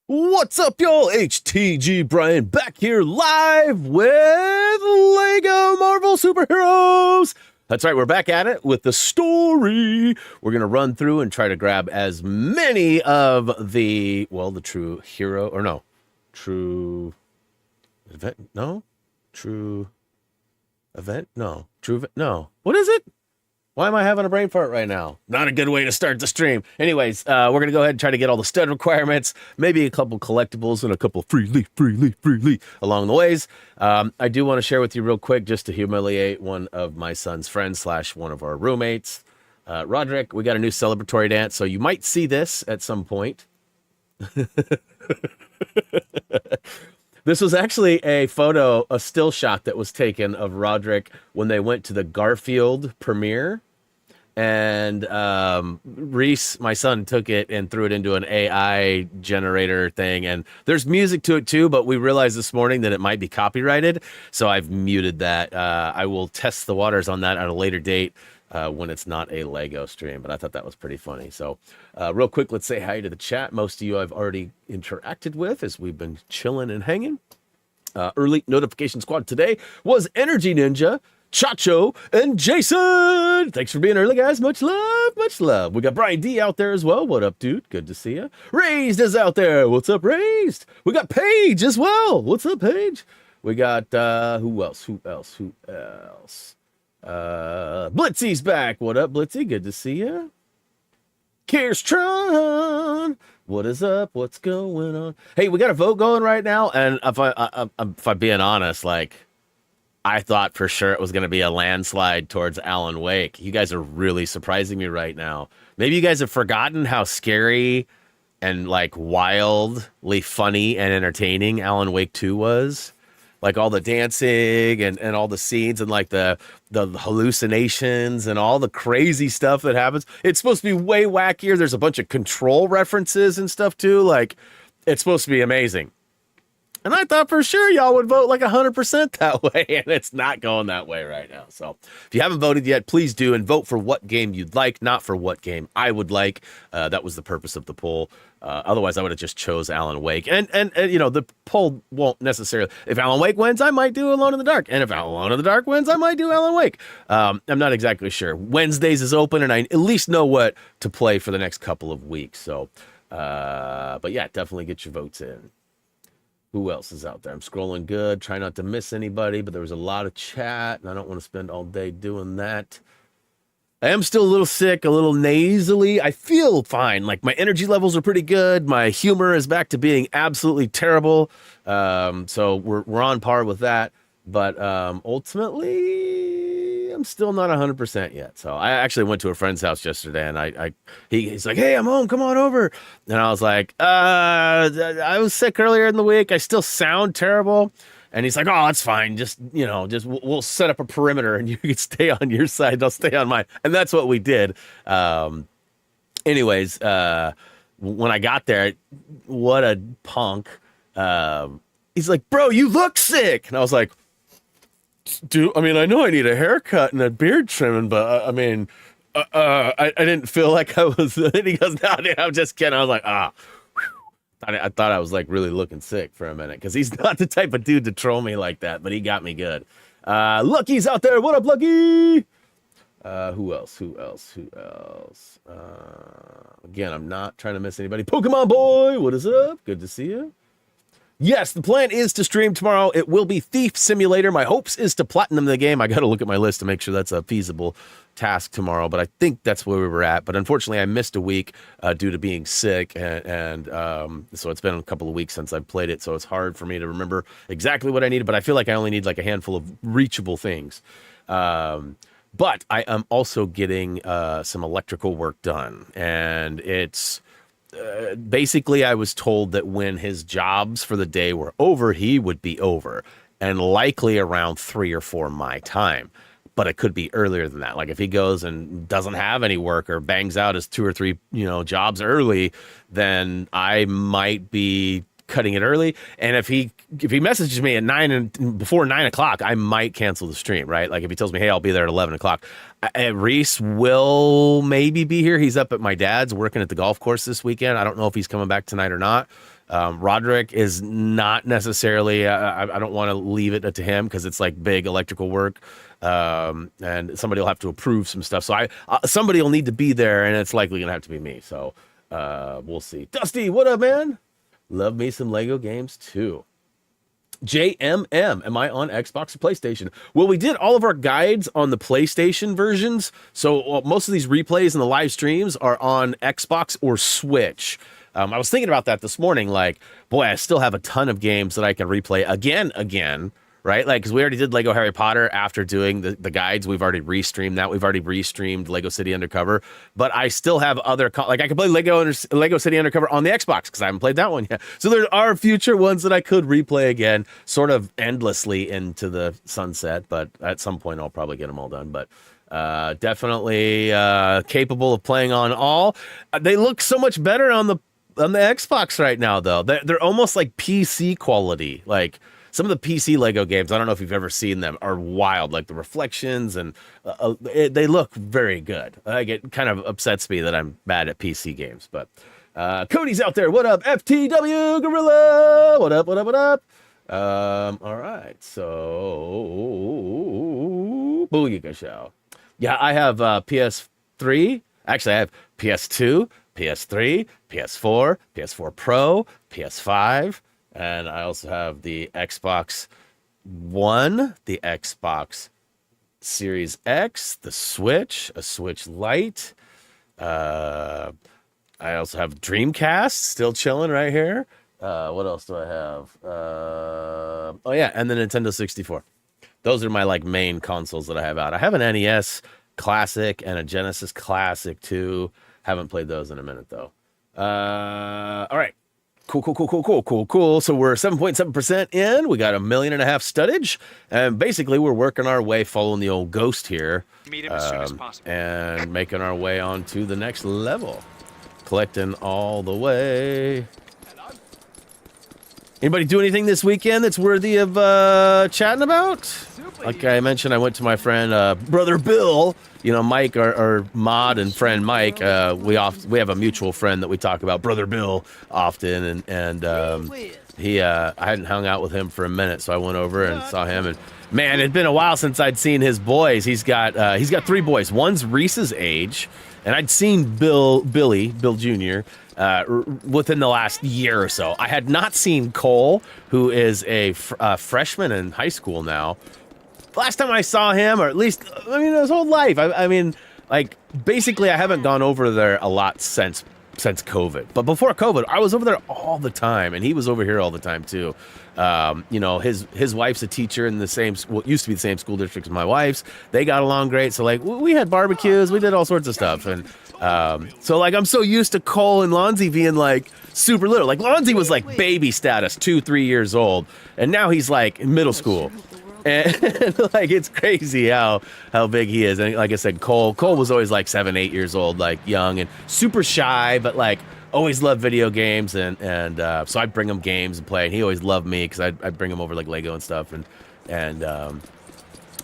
What's up, y'all? HTG Brian back here live with Lego Marvel Superheroes. That's right, we're back at it with the story. We're going to run through and try to grab as many of the true hero, or no, true event, no, true event, no, true, no. What is it? Why am I having a brain fart right now? Not a good way to start the stream. Anyways, we're going to go ahead and try to get all the stud requirements, maybe a couple collectibles and a couple free along the ways. I do want to share with you real quick, just to humiliate one of my son's friends / one of our roommates, Roderick. We got a new celebratory dance, so you might see this at some point. This was actually a photo, a still shot that was taken of Roderick when they went to the Garfield premiere. And Reese, my son, took it and threw it into an AI generator thing. And there's music to it too, but we realized this morning that it might be copyrighted. So I've muted that. I will test the waters on that at a later date when it's not a Lego stream. But I thought that was pretty funny. So real quick, let's say hi to the chat. Most of you I've already interacted with as we've been chilling and hanging. Early notification squad today was Energy Ninja, Chacho, and Jason. Thanks for being early, guys. Much love, much love. We got Brian D out there as well. What up, dude? Good to see you. Raised is out there. What's up, Raised? We got Paige as well. What's up, Paige? We got, who else? Blitzy's back. What up, Blitzy? Good to see you. Kirstron. What is up? What's going on? Hey, we got a vote going right now. And if I'm being honest, like, I thought for sure it was going to be a landslide towards Alan Wake. You guys are really surprising me right now. Maybe you guys have forgotten how scary and like wildly funny and entertaining Alan Wake 2 was. Like all the dancing and all the scenes and like the hallucinations and all the crazy stuff that happens. It's supposed to be way wackier. There's a bunch of Control references and stuff too. Like, it's supposed to be amazing. And I thought for sure y'all would vote like 100% that way, and it's not going that way right now. So if you haven't voted yet, please do, and vote for what game you'd like, not for what game I would like. That was the purpose of the poll. Otherwise, I would have just chose Alan Wake. And you know, the poll won't necessarily... If Alan Wake wins, I might do Alone in the Dark. And if Alone in the Dark wins, I might do Alan Wake. I'm not exactly sure. Wednesdays is open, and I at least know what to play for the next couple of weeks. So, but yeah, definitely get your votes in. Who else is out there? I'm scrolling good. Try not to miss anybody, but there was a lot of chat, and I don't want to spend all day doing that. I am still a little sick, a little nasally. I feel fine. Like, my energy levels are pretty good. My humor is back to being absolutely terrible. So we're on par with that. But ultimately, I'm still not 100% yet. So I actually went to a friend's house yesterday, and he's like, "Hey, I'm home. Come on over." And I was like, I was sick earlier in the week. I still sound terrible. And he's like, "Oh, that's fine. Just, we'll set up a perimeter and you can stay on your side. And I'll stay on mine." And that's what we did. Anyways, when I got there, what a punk. He's like, "Bro, you look sick." And I was like, "Dude, I mean, I know I need a haircut and a beard trimming, but I didn't feel like I was." And he goes, "No, dude, I'm just kidding." I was like, I thought I was like really looking sick for a minute, because he's not the type of dude to troll me like that, but he got me good. Lucky's out there. What up, Lucky? Who else? Again, I'm not trying to miss anybody. Pokemon Boy, what is up? Good to see you. Yes, the plan is to stream tomorrow. It will be Thief Simulator. My hopes is to platinum the game. I got to look at my list to make sure that's a feasible task tomorrow, but I think that's where we were at. But unfortunately, I missed a week due to being sick, and so it's been a couple of weeks since I've played it, so it's hard for me to remember exactly what I needed, but I feel like I only need like a handful of reachable things. But I am also getting some electrical work done, and it's... basically, I was told that when his jobs for the day were over, he would be over, and likely around 3 or 4 my time. But it could be earlier than that. Like if he goes and doesn't have any work or bangs out his 2 or 3, jobs early, then I might be cutting it early. And if he messages me at 9 and before 9 o'clock, I might cancel the stream, right? Like if he tells me, "Hey, I'll be there at 11 o'clock," Reese will maybe be here. He's up at my dad's working at the golf course this weekend. I don't know if he's coming back tonight or not. Roderick is not necessarily. I don't want to leave it to him because it's like big electrical work, and somebody will have to approve some stuff. So somebody will need to be there, and it's likely gonna have to be me. So we'll see. Dusty, what up, man? Love me some Lego games too. JMM, am I on Xbox or PlayStation? Well, we did all of our guides on the PlayStation versions, so most of these replays and the live streams are on Xbox or Switch. I was thinking about that this morning, like, boy, I still have a ton of games that I can replay again, right? Like, because we already did Lego Harry Potter after doing the guides. We've already restreamed that. We've already restreamed Lego City Undercover. But I still have other, like, I can play Lego City Undercover on the Xbox because I haven't played that one yet. So there are future ones that I could replay again, sort of endlessly into the sunset. But at some point, I'll probably get them all done. But definitely capable of playing on all. They look so much better on the Xbox right now, though. They're almost like PC quality. Like some of the PC Lego games, I don't know if you've ever seen them, are wild. Like the reflections, and they look very good. Like it kind of upsets me that I'm bad at PC games. But Cody's out there. What up, FTW Gorilla? What up? What up? What up? All right. So Booyah Show. Yeah, I have PS3. Actually, I have PS2. PS3, PS4, PS4 Pro, PS5, and I also have the Xbox One, the Xbox Series X, the Switch, a Switch Lite. I also have Dreamcast, still chilling right here. What else do I have? Oh yeah, and the Nintendo 64. Those are my like main consoles that I have out. I have an NES Classic and a Genesis Classic too. Haven't played those in a minute, though. All right. Cool. So we're 7.7% in. We got 1.5 million studdage. And basically, we're working our way, following the old ghost here. Meet him as soon as possible. And making our way on to the next level. Collecting all the way. Anybody do anything this weekend that's worthy of chatting about? Like I mentioned, I went to my friend, Brother Bill. You know, Mike, our mod and friend Mike, we have a mutual friend that we talk about, Brother Bill, often, and I hadn't hung out with him for a minute, so I went over and saw him, and man, it'd been a while since I'd seen his boys. He's got 3 boys. One's Reese's age, and I'd seen Bill Jr. Within the last year or so. I had not seen Cole, who is a freshman in high school now. Last time I saw him, or at least, I mean, his whole life. I mean, like, basically, I haven't gone over there a lot since COVID. But before COVID, I was over there all the time, and he was over here all the time, too. You know, his wife's a teacher in the same, used to be the same school district as my wife's. They got along great. So, like, we had barbecues. We did all sorts of stuff. And so, like, I'm so used to Cole and Lonzy being, like, super little. Like, Lonzy was, like, baby status, 2-3 years old. And now he's, like, in middle school. And like it's crazy how big he is. And like I said, Cole was always like 7-8 years old, like young and super shy, but like always loved video games. And so I'd bring him games and play, and he always loved me because I'd bring him over like Lego and stuff. And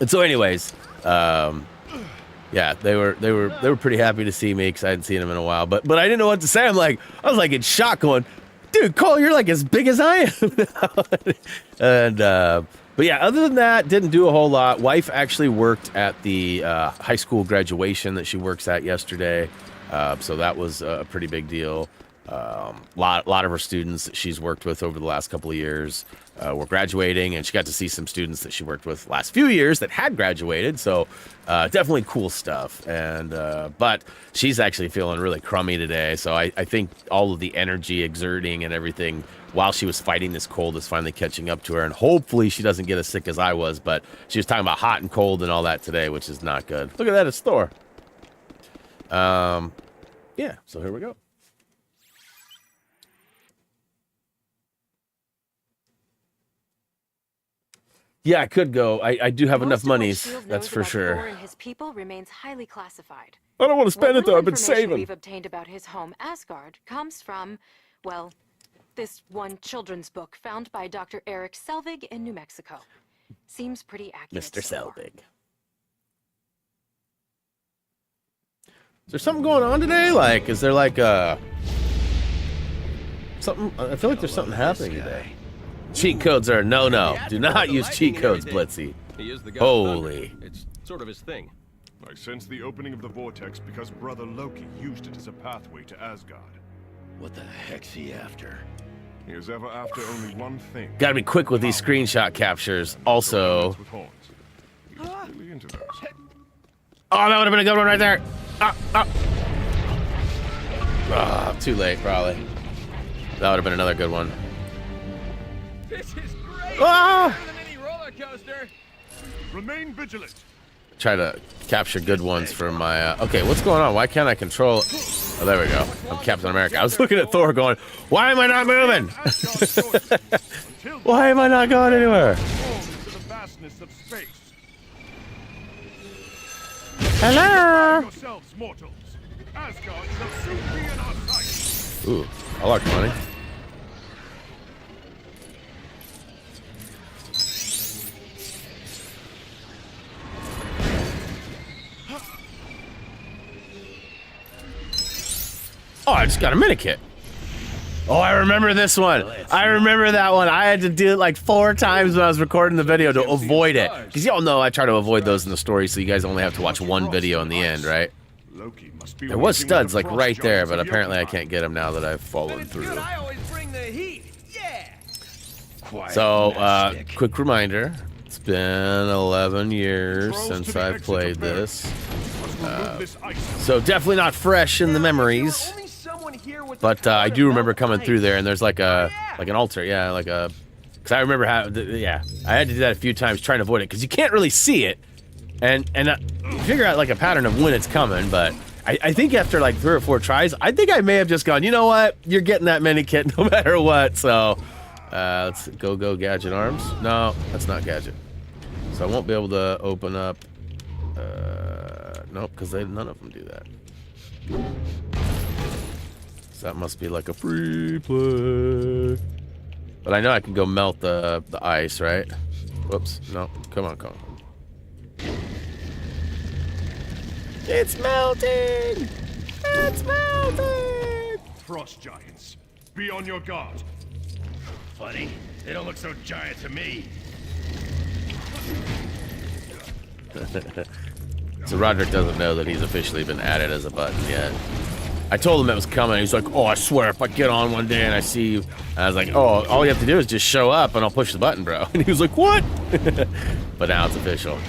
so anyways, yeah, they were pretty happy to see me because I hadn't seen him in a while. But I didn't know what to say. I was like in shock, going, dude, Cole, you're like as big as I am now. And but yeah, other than that, didn't do a whole lot. Wife actually worked at the high school graduation that she works at yesterday, so that was a pretty big deal. Lot of her students that she's worked with over the last couple of years were graduating, and she got to see some students that she worked with last few years that had graduated. So definitely cool stuff. And but she's actually feeling really crummy today. So I think all of the energy exerting and everything while she was fighting this cold is finally catching up to her, and hopefully she doesn't get as sick as I was. But she was talking about hot and cold and all that today, which is not good. Look at that at store. Yeah, so here we go. Yeah, I could go. I do have enough monies, that's for sure. Thor and his people remains highly classified. I don't want to spend it though. I've been saving. We've obtained about his home, Asgard, comes from, well, this one children's book found by Dr. Eric Selvig in New Mexico. Seems pretty accurate. Mr. Selvig. Is there something going on today? Like, is there like something? I feel like there's something happening today. Cheat codes are no. Do not use cheat codes, Blitzy. He is the god Holy. Thunder. It's sort of his thing. I sense the opening of the vortex because Brother Loki used it as a pathway to Asgard. What the heck's he after? He is ever after only one thing. Gotta be quick with these screenshot captures. Also, With horns. He was really into those. oh, that would have been a good one right there. Too late, probably. That would have been another good one. This is great. Ah! Better than any roller coaster. Remain vigilant. Try to capture good ones from my. Okay, what's going on? Why can't I control? Oh, there we go. I'm Captain America. I was looking at Thor, going, "Why am I not moving? Why am I not going anywhere?" To the vastness of space. Hello. Yourselves, mortals. Asgard shall soon be in our sight. Ooh, I like money. Oh, I just got a mini kit. Oh, I remember this one. I remember that one. I had to do it like 4 times when I was recording the video to avoid it. Because y'all know I try to avoid those in the story, so you guys only have to watch one video in the end, right? Loki must be There was working with studs the like frost right there, giants but of apparently I Jotunheim. can't get them now that I've When fallen it's through. good, I always bring the heat. Yeah. Quiet, So, matchstick. quick reminder. It's been 11 years Trolls to since the I've exit played of Barrett. this. Must remove this ice. So definitely not fresh in the memories. Only someone here with But the I power do to remember melt coming ice. through there, and there's like a yeah. like an altar, yeah, like a. Because I remember how, yeah, I had to do that a few times trying to avoid it because you can't really see it, and you figure out like a pattern of when it's coming. But I think after like 3 or 4 tries, I think I may have just gone, you know what, you're getting that mini kit no matter what. So let's go gadget arms. No, that's not gadget. So I won't be able to open up. Nope, because none of them do that. So that must be like a free play. But I know I can go melt the ice, right? Whoops. No. Come on. It's melting! It's melting! Frost giants, be on your guard. Funny, they don't look so giant to me. So Roderick doesn't know that he's officially been added as a button yet. I told him it was coming. He's like, oh, I swear, if I get on one day and I see you. And I was like, oh, all you have to do is just show up and I'll push the button, bro. And he was like, what? But now it's official.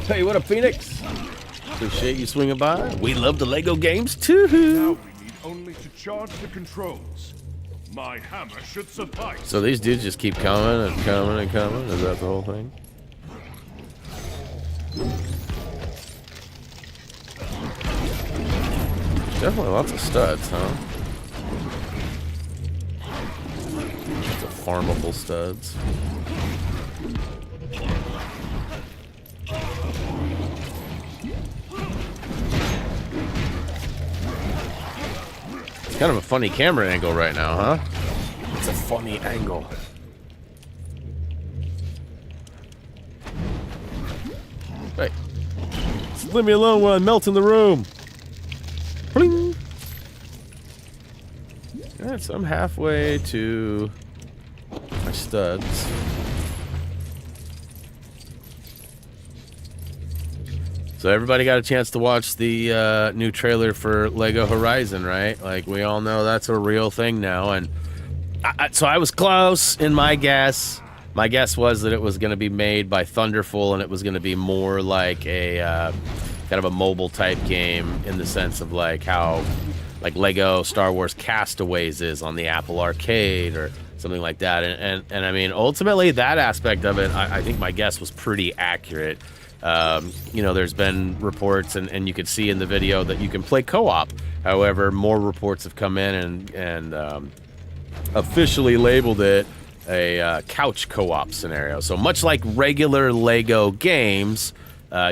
Hey, what up, Phoenix? Appreciate you swinging by. We love the Lego games too. Now we need only to charge the controls. My hammer should suffice. So these dudes just keep coming and coming and coming? Is that the whole thing? Definitely lots of studs, huh? Lots of farmable studs. It's kind of a funny camera angle right now, huh? It's a funny angle. Hey, just leave me alone while I melt in the room. Bling. Alright, so I'm halfway to my studs. So everybody got a chance to watch the new trailer for Lego Horizon, right? Like, we all know that's a real thing now. And so I was close in my guess. My guess was that it was going to be made by Thunderful, and it was going to be more like a kind of a mobile type game in the sense of like how like Lego Star Wars Castaways is on the Apple Arcade or something like that. And I mean, ultimately that aspect of it, I think my guess was pretty accurate. You know, there's been reports, and you could see in the video that you can play co-op. However, more reports have come in and officially labeled it a couch co-op scenario. So much like regular Lego games,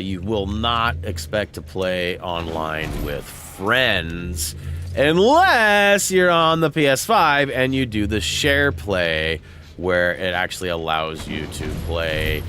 you will not expect to play online with friends. unless you're on the PS5 and you do the share play, where it actually allows you to play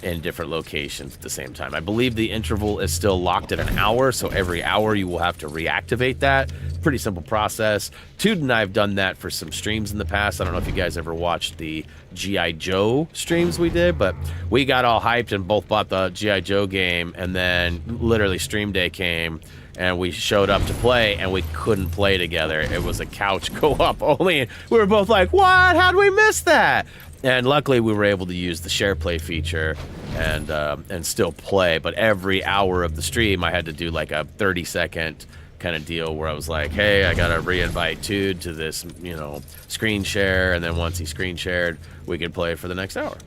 in different locations at the same time. I believe the interval is still locked at an hour, so every hour you will have to reactivate that. Pretty simple process. Tood and I have done that for some streams in the past. I don't know if you guys ever watched the G.I. Joe streams we did, but we got all hyped and both bought the G.I. Joe game, and then literally stream day came, and we showed up to play, and we couldn't play together. It was a couch co-op only. We were both like, what? How'd we miss that? And luckily, we were able to use the share play feature and still play. But every hour of the stream, I had to do like a 30-second kind of deal where I was like, hey, I got to re-invite Tood to this, you know, screen share. And then once he screen shared, we could play for the next hour.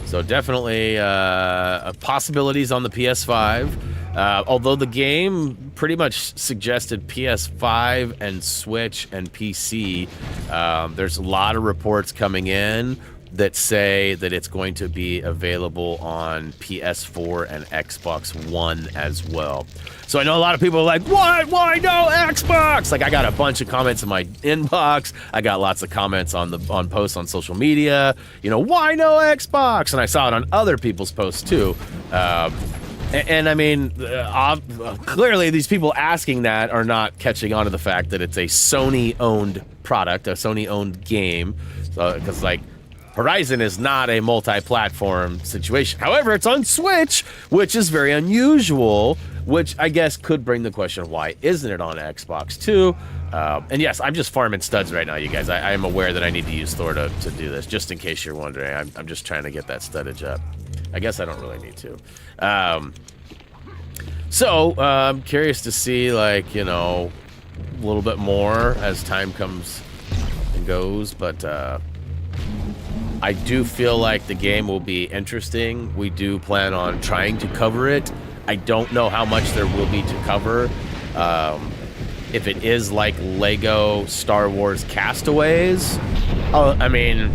So definitely possibilities on the PS5. Although the game pretty much suggested PS5 and Switch and PC, there's a lot of reports coming in that say that it's going to be available on PS4 and Xbox One as well. So I know a lot of people are like, what? Why no Xbox? Like, I got a bunch of comments in my inbox. I got lots of comments on posts on social media. You know, why no Xbox? And I saw it on other people's posts too. And I mean, clearly these people asking that are not catching on to the fact that it's a Sony-owned product, a Sony-owned game. Because, like, Horizon is not a multi-platform situation. However, it's on Switch, which is very unusual, which I guess could bring the question, why isn't it on Xbox too? And yes, I'm just farming studs right now, you guys. I am aware that I need to use Thor to do this, just in case you're wondering. I'm just trying to get that studdage up. I guess I don't really need to. So I'm curious to see, like, you know, a little bit more as time comes and goes, but I do feel like the game will be interesting. We do plan on trying to cover it. I don't know how much there will be to cover. If it is like Lego Star Wars Castaways, I mean,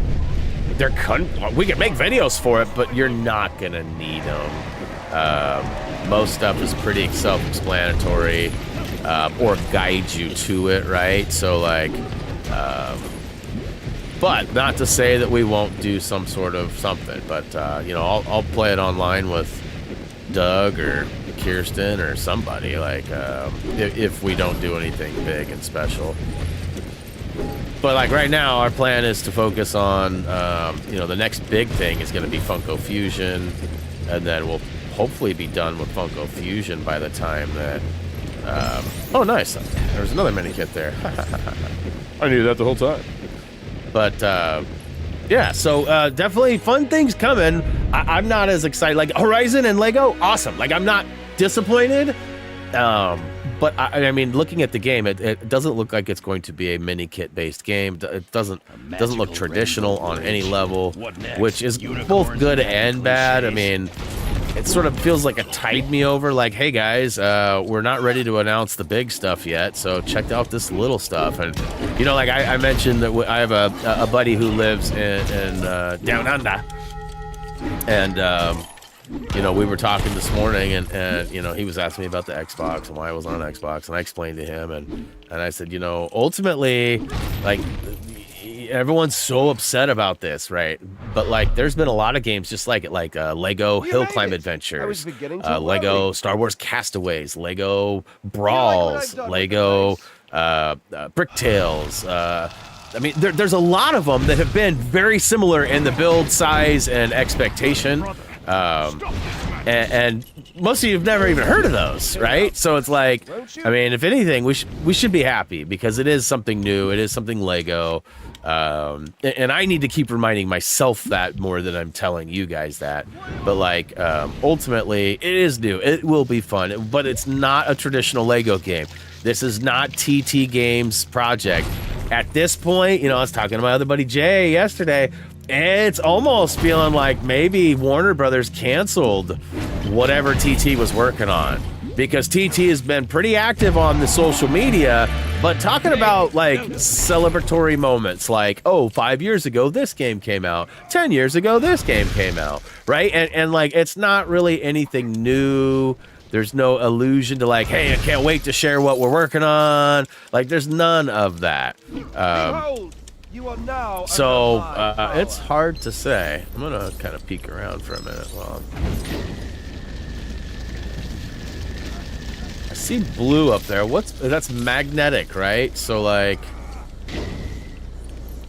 we can make videos for it, but you're not gonna need them. Most stuff is pretty self-explanatory, or guides you to it, right? So, like, but not to say that we won't do some sort of something. But you know, I'll play it online with Doug or Kirsten or somebody, like, if we don't do anything big and special. But like right now, our plan is to focus on, you know, the next big thing is going to be Funko Fusion, and then we'll hopefully be done with Funko Fusion by the time that. Oh, nice! There's another mini kit there. I knew that the whole time. But yeah, so definitely fun things coming. I'm not as excited. Like Horizon and Lego, awesome. Like, I'm not disappointed. But I mean, looking at the game, it doesn't look like it's going to be a mini kit based game. It doesn't look traditional on any level, which is both good and bad. I mean, it sort of feels like a tide me over, like, hey guys, we're not ready to announce the big stuff yet, so check out this little stuff. And you know, like I mentioned that I have a buddy who lives in Down Under, and you know, we were talking this morning, and you know, he was asking me about the Xbox and why I was on Xbox, and I explained to him, and I said, you know, ultimately, like, everyone's so upset about this, right? But like, there's been a lot of games just like it, like Lego Hill Climb Adventures, Lego Star Wars Castaways, Lego Brawls, Lego Brick Tales. I mean, there's a lot of them that have been very similar in the build size and expectation. And most of you have never even heard of those, right? So it's like, I mean, if anything, we should be happy because it is something new. It is something Lego. And I need to keep reminding myself that more than I'm telling you guys that. But like, ultimately, it is new. It will be fun, but it's not a traditional Lego game. This is not TT Games project. At this point, you know, I was talking to my other buddy Jay yesterday. It's almost feeling like maybe Warner Brothers canceled whatever TT was working on, because TT has been pretty active on the social media, but talking about like celebratory moments like, oh, 5 years ago this game came out, 10 years ago this game came out, right? And like, it's not really anything new. There's no allusion to like, hey, I can't wait to share what we're working on. Like, there's none of that. Behold, you are now So under my it's power. hard to say. I'm gonna kind of peek around for a minute. While I see blue up there. That's magnetic, right? So like,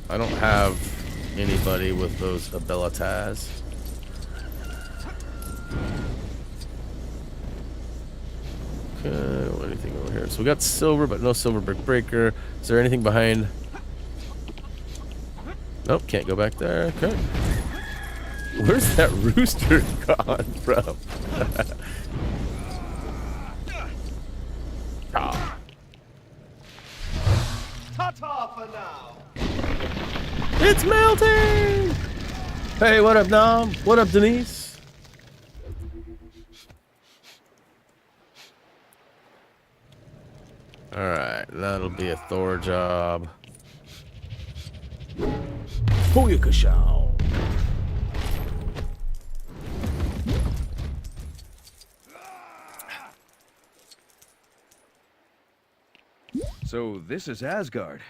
I don't have anybody with those abilities. Okay, anything over here? So we got silver, but no silver brick breaker. Is there anything behind? Nope, can't go back there. Okay. Where's that rooster gone from? Ah. Ta-ta for now. It's melting! Hey, what up, Nom? What up, Denise? Alright, that'll be a Thor job. Booyakashow. So this is Asgard.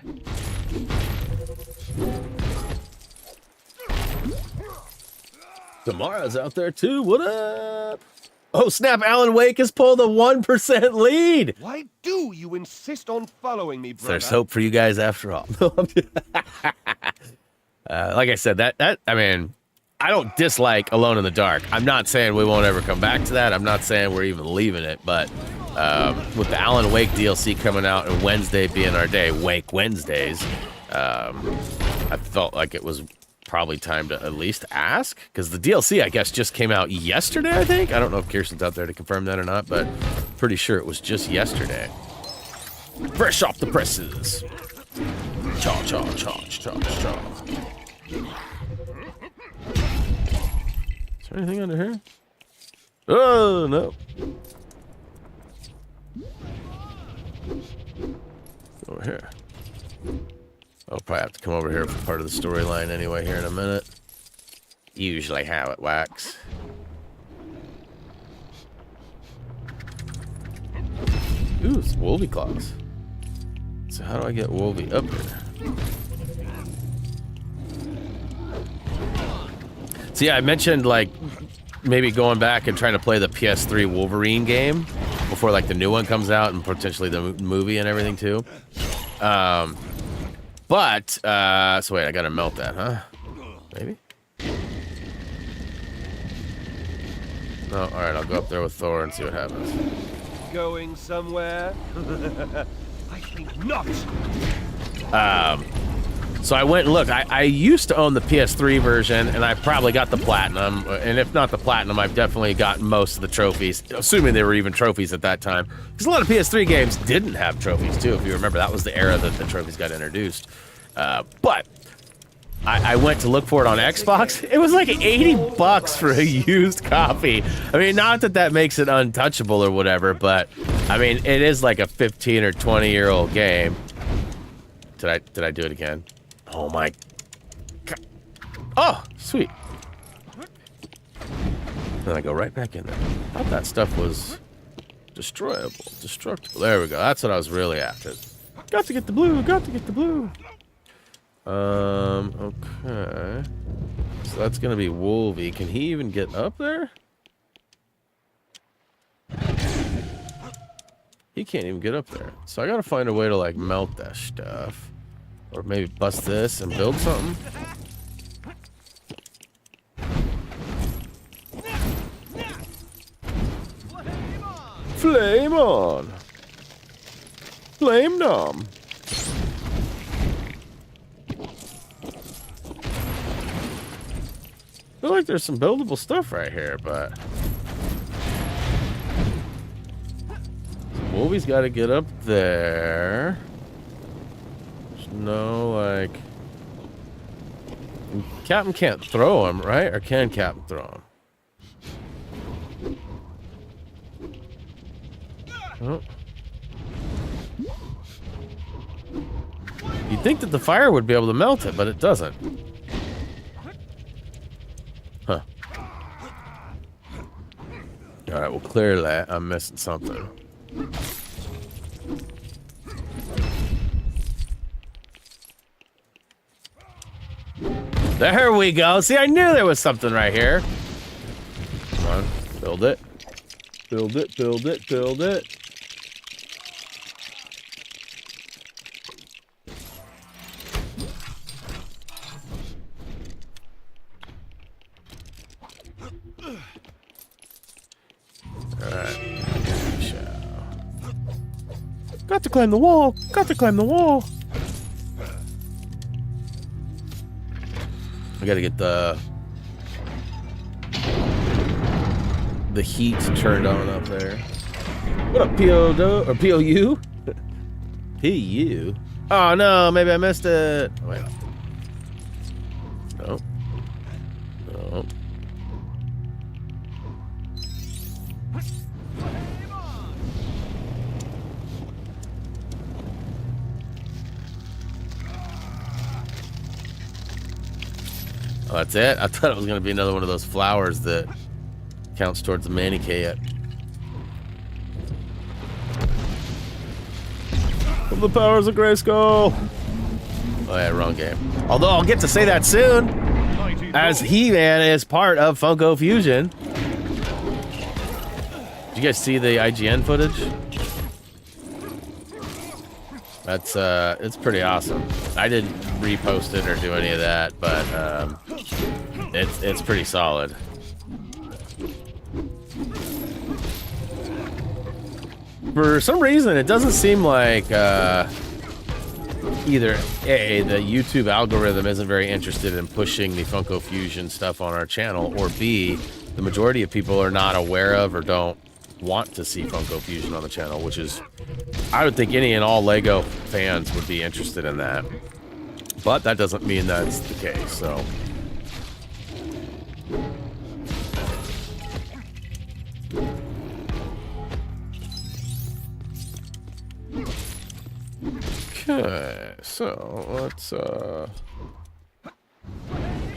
Tamara's out there too. What up? Oh, snap. Alan Wake has pulled a 1% lead. Why do you insist on following me, brother? There's hope for you guys after all. Like I said, I mean, I don't dislike Alone in the Dark. I'm not saying we won't ever come back to that. I'm not saying we're even leaving it, but with the Alan Wake DLC coming out and Wednesday being our day, Wake Wednesdays, I felt like it was probably time to at least ask, because the DLC, I guess, just came out yesterday, I think. I don't know if Kirsten's out there to confirm that or not, but pretty sure it was just yesterday. Fresh off the presses. Chaw, chaw, chaw, chaw, chaw. Is there anything under here? Oh, no. Over here. I'll probably have to come over here for part of the storyline anyway here in a minute. Usually how it works. Ooh, it's Wolvie claws. So how do I get Wolvie up here? So yeah, I mentioned like maybe going back and trying to play the PS3 Wolverine game before like the new one comes out and potentially the movie and everything too. But, so wait, I gotta melt that, huh? Maybe? No, alright, I'll go up there with Thor and see what happens. Going somewhere? I think not. So I went and looked. I used to own the PS3 version, and I probably got the Platinum. And if not the Platinum, I've definitely gotten most of the trophies, assuming they were even trophies at that time. Because a lot of PS3 games didn't have trophies, too. If you remember, that was the era that the trophies got introduced. But I went to look for it on Xbox. It was like $80 for a used copy. I mean, not that that makes it untouchable or whatever, but I mean, it is like a 15 or 20-year-old game. Did I do it again? Oh my God. Oh, sweet. Then I go right back in there. I thought that stuff was destroyable, destructible. There we go. That's what I was really after. Got to get the blue, got to get the blue. Okay. So that's gonna be Wolvie. Can he even get up there? He can't even get up there. So I gotta find a way to like melt that stuff. Or maybe bust this and build something. Flame on! Flame nom! I feel like there's some buildable stuff right here, but Wolvie's got to get up there. There's no, like... Captain can't throw him, right? Or can Captain throw him? Oh. You'd think that the fire would be able to melt it, but it doesn't. Huh. All right, well, clearly I'm missing something. There we go. See, I knew there was something right here. Come on, build it. Build it, build it, build it. Alright. Got to climb the wall. Got to climb the wall. I gotta get the heat turned on up there. What up, PO or POU? PU? Oh no, maybe I missed it. Wait. No. No. Oh, that's it? I thought it was going to be another one of those flowers that counts towards the manicate. From the powers of Grayskull. Oh yeah, wrong game. Although I'll get to say that soon, as He-Man is part of Funko Fusion. Did you guys see the IGN footage? That's it's pretty awesome. I didn't repost it or do any of that, but it's pretty solid. For some reason, it doesn't seem like either A, the YouTube algorithm isn't very interested in pushing the Funko Fusion stuff on our channel, or B, the majority of people are not aware of or don't want to see Funko Fusion on the channel, which is, I would think any and all Lego fans would be interested in that. But that doesn't mean that's the case, so. Okay, so let's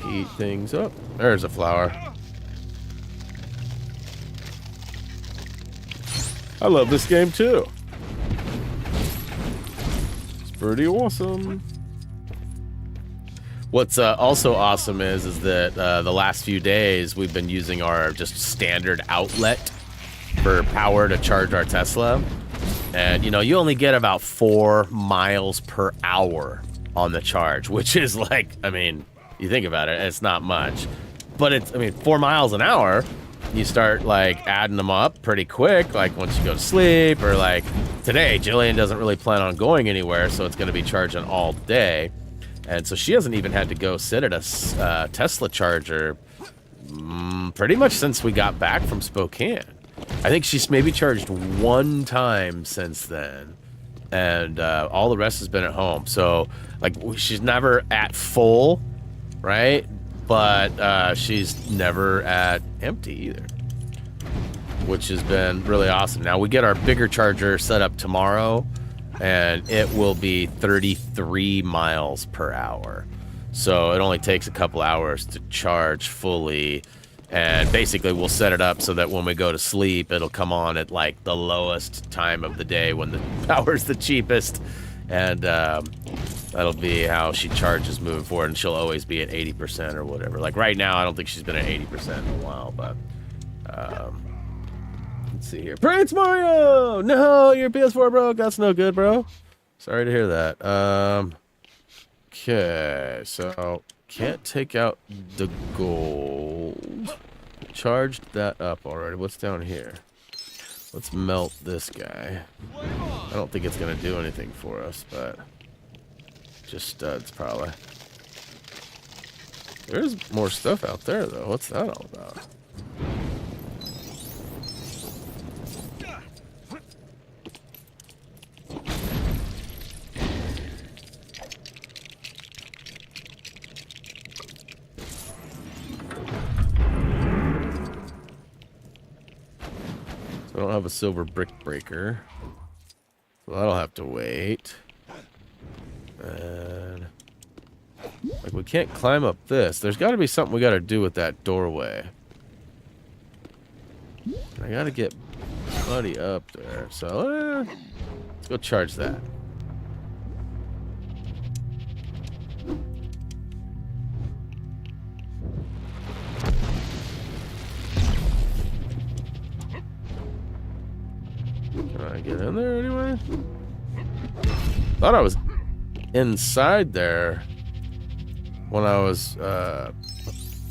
heat things up. There's a flower. I love this game too. It's pretty awesome. What's also awesome is that the last few days we've been using our just standard outlet for power to charge our Tesla. And, you know, you only get about 4 miles per hour on the charge, which is like, I mean, you think about it, it's not much. But it's, I mean, 4 miles an hour, you start, like, adding them up pretty quick, like, once you go to sleep, or, like, today, Jillian doesn't really plan on going anywhere, so it's going to be charging all day. And so she hasn't even had to go sit at a Tesla charger pretty much since we got back from Spokane. I think she's maybe charged 1 time since then, and all the rest has been at home. So, like, she's never at full, right? But she's never at empty either, which has been really awesome. Now, we get our bigger charger set up tomorrow, and it will be 33 miles per hour. So it only takes a couple hours to charge fully. And basically, we'll set it up so that when we go to sleep, it'll come on at, like, the lowest time of the day when the power's the cheapest. And that'll be how she charges moving forward. And she'll always be at 80% or whatever. Like, right now, I don't think she's been at 80% in a while. But let's see here. Prince Mario! No, your PS4 broke. That's no good, bro. Sorry to hear that. Okay, so can't take out the gold. Charged that up already. What's down here? Let's melt this guy. I don't think it's gonna do anything for us, but just studs probably. There's more stuff out there though. What's that all about? I don't have a silver brick breaker, so that'll have to wait. And like, we can't climb up this. There's got to be something we got to do with that doorway. I gotta get Buddy up there. So let's go charge that. Can I get in there anyway? Thought I was inside there when I was,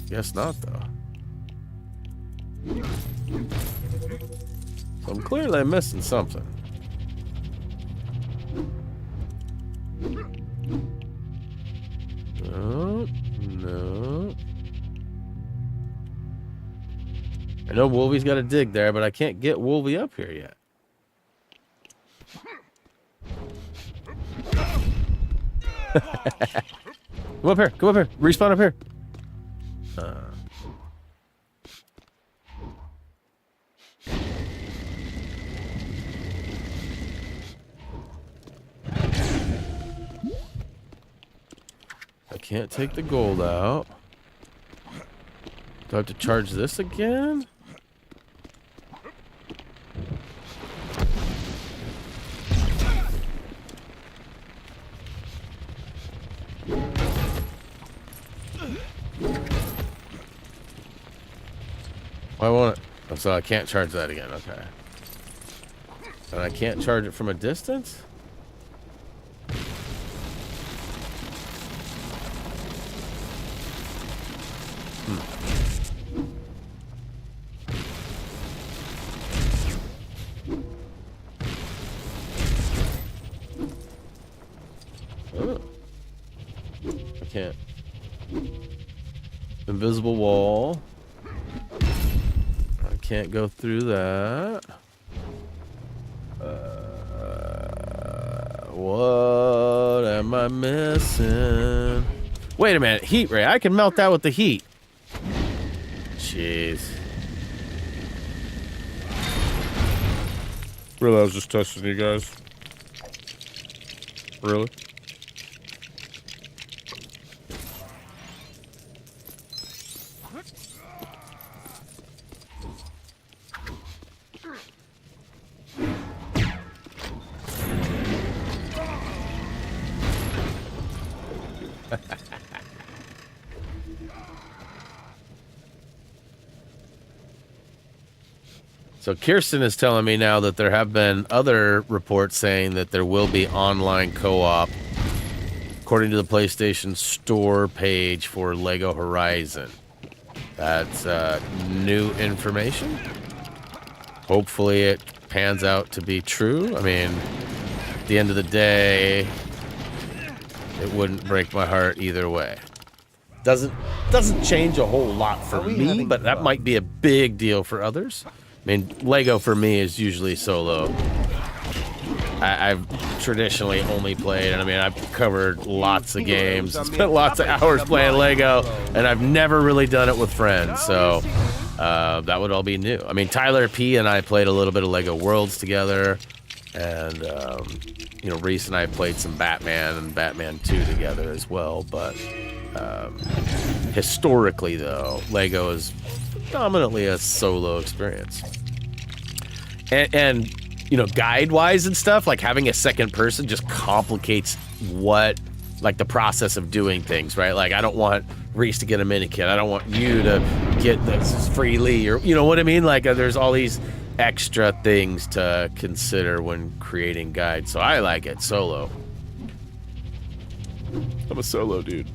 guess not though. So I'm clearly missing something. No, no. I know Wolvie's got to dig there, but I can't get Wolvie up here yet. Come up here. Come up here. Respawn up here. I can't take the gold out. Do I have to charge this again? Why won't it? Oh, so I can't charge that again. Okay. And I can't charge it from a distance? Oh. I can't. Invisible wall. I can't go through that. What am I missing? Wait a minute. Heat ray. I can melt that with the heat. Jeez. Really, I was just testing you guys. Really? So Kirsten is telling me now that there have been other reports saying that there will be online co-op, according to the PlayStation Store page for Lego Horizon. That's new information. Hopefully it pans out to be true. I mean, at the end of the day, it wouldn't break my heart either way. Doesn't change a whole lot for me, but that might be a big deal for others. I mean, Lego for me is usually solo. I've traditionally only played, and I mean, I've covered lots of games, spent lots of hours playing Lego, and I've never really done it with friends, so that would all be new. I mean, Tyler P. and I played a little bit of Lego Worlds together, and, you know, Reese and I played some Batman and Batman 2 together as well, but historically, though, Lego is dominantly a solo experience. And you know, guide-wise and stuff, like having a second person just complicates like the process of doing things, right? Like, I don't want Reese to get a mini kit. I don't want you to get this freely, or you know what I mean? Like, there's all these extra things to consider when creating guides. So I like it solo. I'm a solo dude.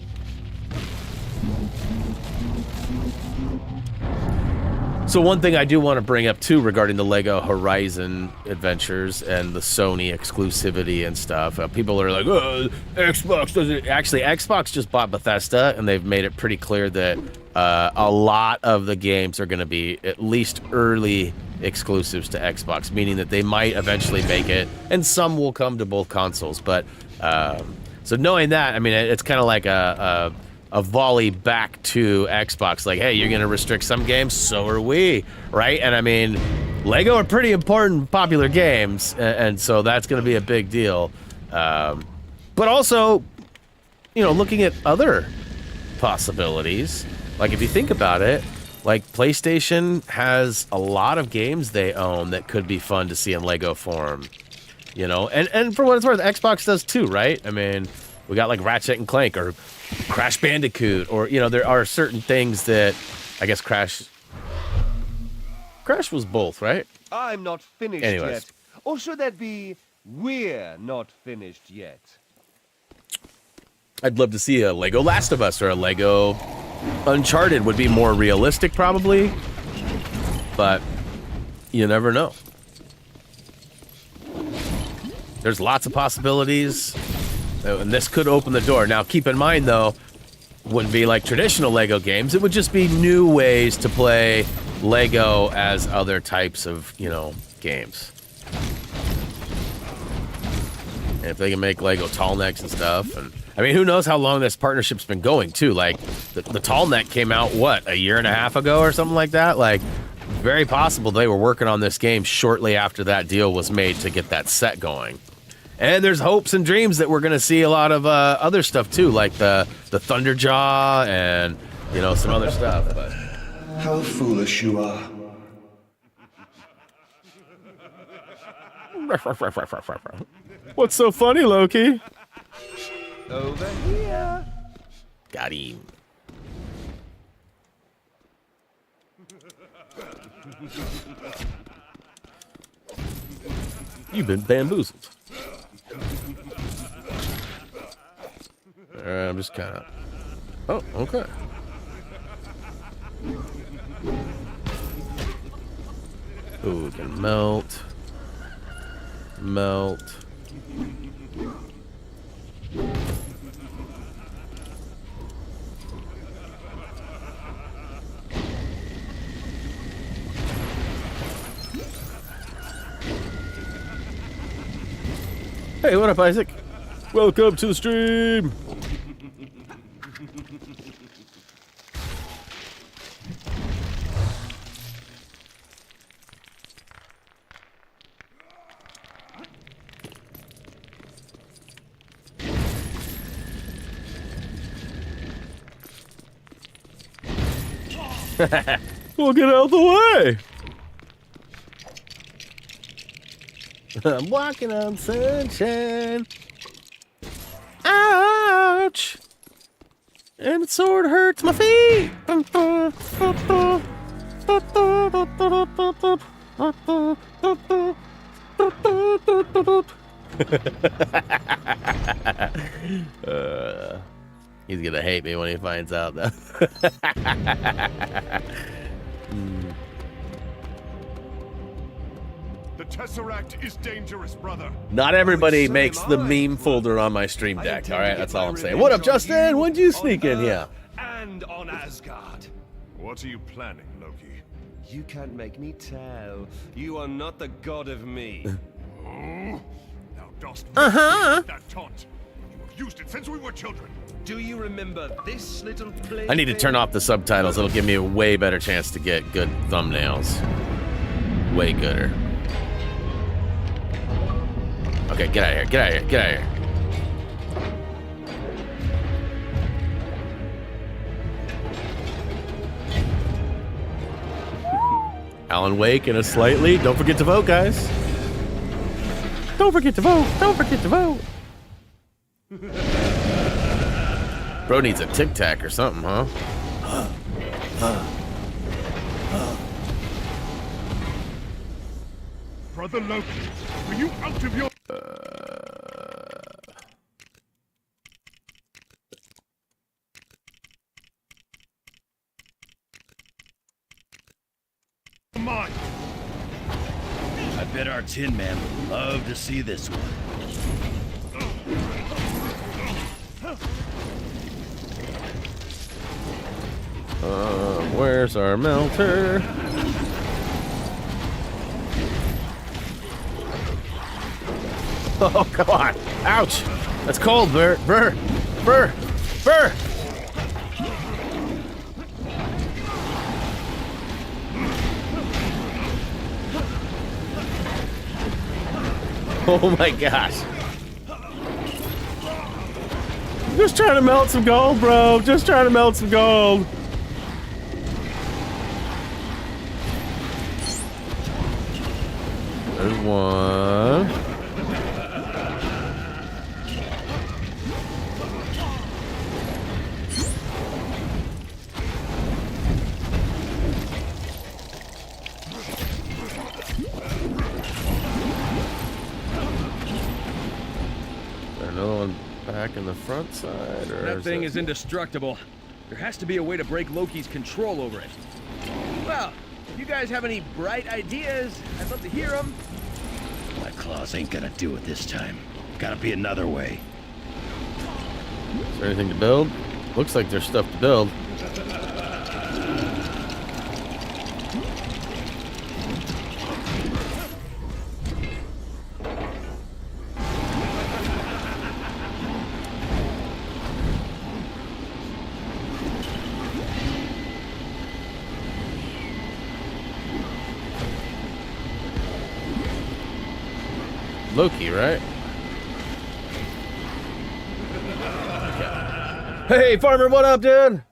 So one thing I do want to bring up too regarding the Lego Horizon adventures and the Sony exclusivity and stuff. People are like, oh, Xbox doesn't. Actually, Xbox just bought Bethesda, and they've made it pretty clear that a lot of the games are going to be at least early exclusives to Xbox, meaning that they might eventually make it, and some will come to both consoles. But so knowing that, I mean, it's kind of like a volley back to Xbox, like, hey, you're gonna restrict some games, so are we, right? And I mean, Lego are pretty important, popular games, and so that's gonna be a big deal. But also, you know, looking at other possibilities, like if you think about it, Like, PlayStation has a lot of games they own that could be fun to see in Lego form. You know, and for what it's worth, Xbox does too, right? I mean, we got like Ratchet and Clank or Crash Bandicoot, or, you know, there are certain things that, I guess Crash was both, right? I'm not finished Anyways. yet. Or should that be, we're not finished yet? I'd love to see a Lego Last of Us or a Lego Uncharted would be more realistic, probably. But you never know. There's lots of possibilities. And this could open the door. Now, keep in mind, though, wouldn't be like traditional Lego games. It would just be new ways to play Lego as other types of, you know, games. And if they can make Lego tall necks and stuff, and I mean, who knows how long this partnership's been going too? Like the tall neck came out what, a year and a half ago or something like that. Like, very possible they were working on this game shortly after that deal was made to get that set going. And there's hopes and dreams that we're gonna see a lot of other stuff too, like the Thunderjaw and, you know, some other stuff. But How foolish you are. what's so funny, Loki? Over here. Got him. You've been bamboozled. I'm just kind of... Oh, okay. Ooh, we can melt. Melt. Hey, what up, Isaac? Welcome to the stream. We'll get out of the way. I'm walking on sunshine. Ouch! And it sort of hurts my feet. He's gonna hate me when he finds out, though. The Tesseract is dangerous, brother. Not everybody makes the meme folder on my stream deck. All right, that's all I'm saying. What up, Justin? When'd you sneak in here? And on Asgard. What are you planning, Loki? You can't make me tell. You are not the god of me. Oh, thou dost that taunt. You have used it since we were children. Do you remember this little play? I need to turn off the subtitles. It'll give me a way better chance to get good thumbnails. Way gooder. Okay, get out of here. Get out of here. Get out of here. Alan Wake in a slight lead. Don't forget to vote, guys. Don't forget to vote. Don't forget to vote. Bro needs a Tic Tac or something, huh? Brother Loki, are you out of your... mind? I bet our Tin Man would love to see this one. Where's our melter? Oh, come on. Ouch. That's cold, Burr. Burr. Burr. Burr. Oh my gosh. Just trying to melt some gold, bro. Just trying to melt some gold. There's one. Another one back in the front side, or That thing is indestructible. There has to be a way to break Loki's control over it. Well, if you guys have any bright ideas, I'd love to hear them. My claws ain't gonna do it this time. Gotta be another way. Is there anything to build? Looks like there's stuff to build. Loki, right? Hey, farmer, what up, dude?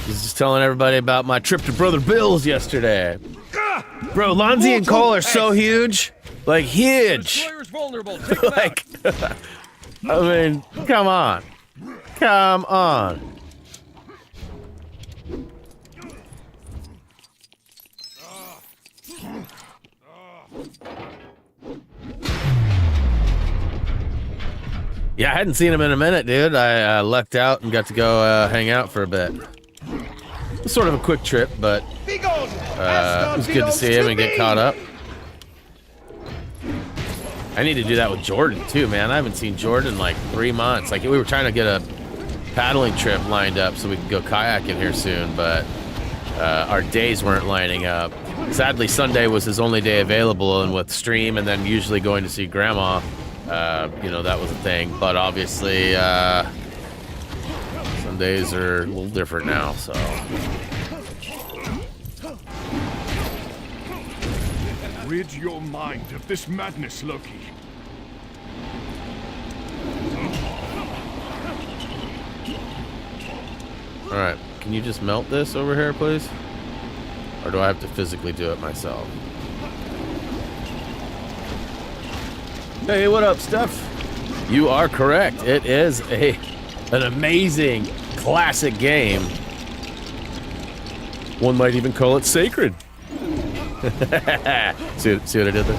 He's just telling everybody about my trip to Brother Bill's yesterday. Bro, Lonzy and Cole are so huge. Like, huge. Destroyer's vulnerable. Take him Like, I mean, come on. Come on. Yeah, I hadn't seen him in a minute, dude. I lucked out and got to go hang out for a bit. It was sort of a quick trip, but it was good to see him and get caught up. I need to do that with Jordan, too, man. I haven't seen Jordan in like 3 months. Like, we were trying to get a paddling trip lined up so we could go kayaking here soon, but our days weren't lining up. Sadly, Sunday was his only day available, and with stream and then usually going to see Grandma, you know, that was a thing. But obviously, Sundays are a little different now, so. Rid your mind of this madness, Loki. All right, can you just melt this over here, please? Or do I have to physically do it myself? Hey, what up, Steph? You are correct. It is an amazing classic game. One might even call it sacred. see what I did there?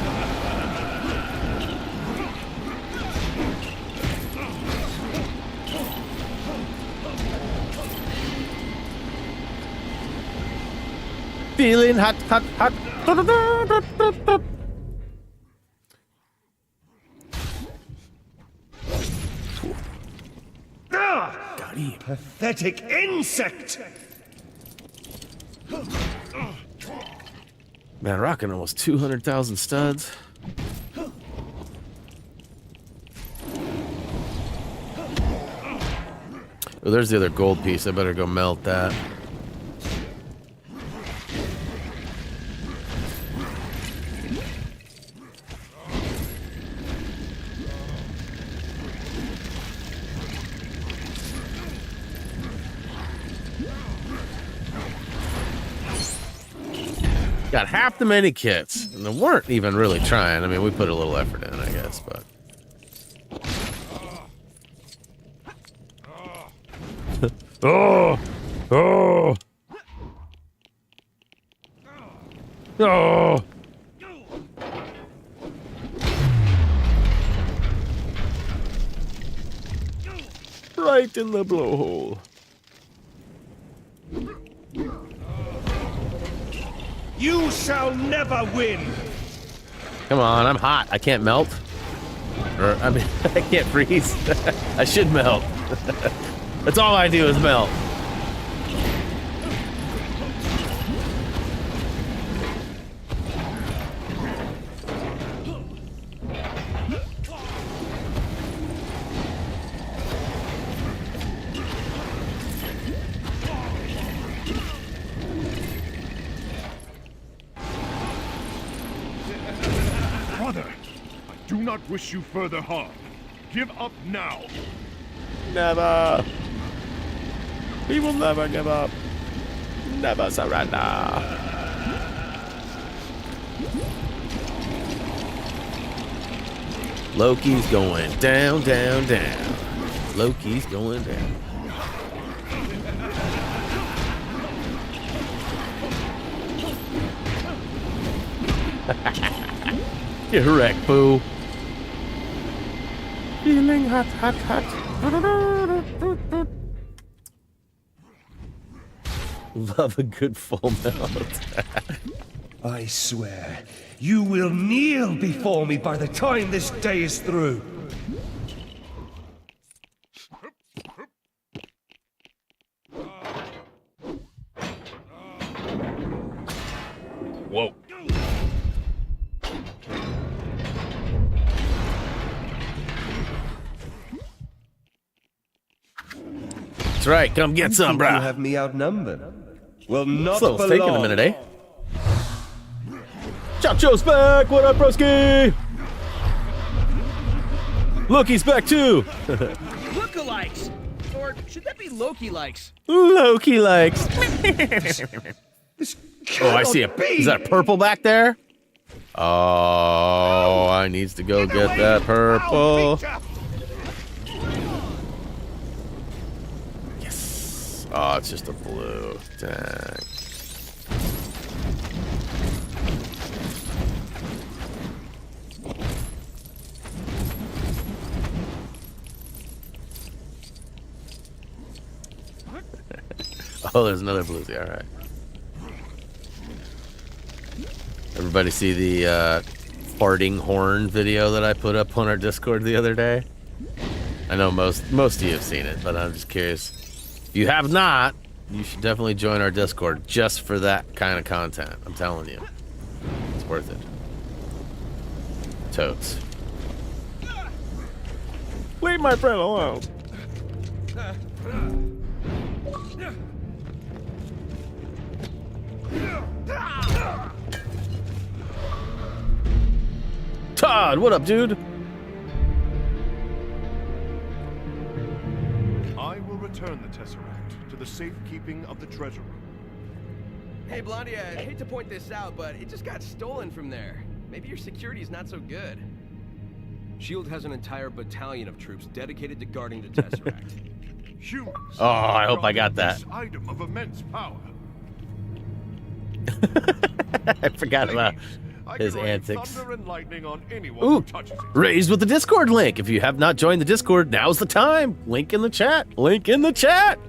Feeling hot, hot, hot. Got him. Pathetic insect! Man, rocking almost 200,000 studs. Oh, there's the other gold piece. I better go melt that. Got half the mini kits, and they weren't even really trying. I mean, we put a little effort in, I guess, but. Oh! Oh! Oh! Right in the blowhole. You shall never win! Come on, I'm hot. I can't melt. Or, I mean, I can't freeze. I should melt. That's all I do is melt. Brother, I do not wish you further harm. Give up now. Never. We will never give up. Never surrender. Loki's going down, down, down. Loki's going down. Get wrecked, boo. Feeling hot, hot, hot. Love a good full melt. I swear, you will kneel before me by the time this day is through. Whoa. That's right. Come get some, You brah. have me outnumbered. Well, not This little for steak in a long. minute, eh? Chacho's back. What up, broski? Loki's back too. Lookalikes! Or should that be Loki-likes? Loki likes. This Oh, I see a. cannot be. Is that a purple back there? Oh, I needs to go get that purple. Yes. Oh, it's just a blue. Dang. Oh, there's another bluesy. All right. Everybody see the farting horn video that I put up on our Discord the other day? I know most of you have seen it, but I'm just curious. If you have not, you should definitely join our Discord just for that kind of content. I'm telling you. It's worth it. Totes. Leave my friend alone. Todd, what up, dude? I will return the Tesseract to the safekeeping of the treasure room. Hey, Blondie, I hate to point this out, but it just got stolen from there. Maybe your security's not so good. SHIELD has an entire battalion of troops dedicated to guarding the Tesseract. Humans. Oh, I hope I got that. This item of immense power. I forgot about I his can rain antics. thunder and lightning on anyone Ooh, who touches it. raised with the Discord link. If you have not joined the Discord, now's the time. Link in the chat. Link in the chat.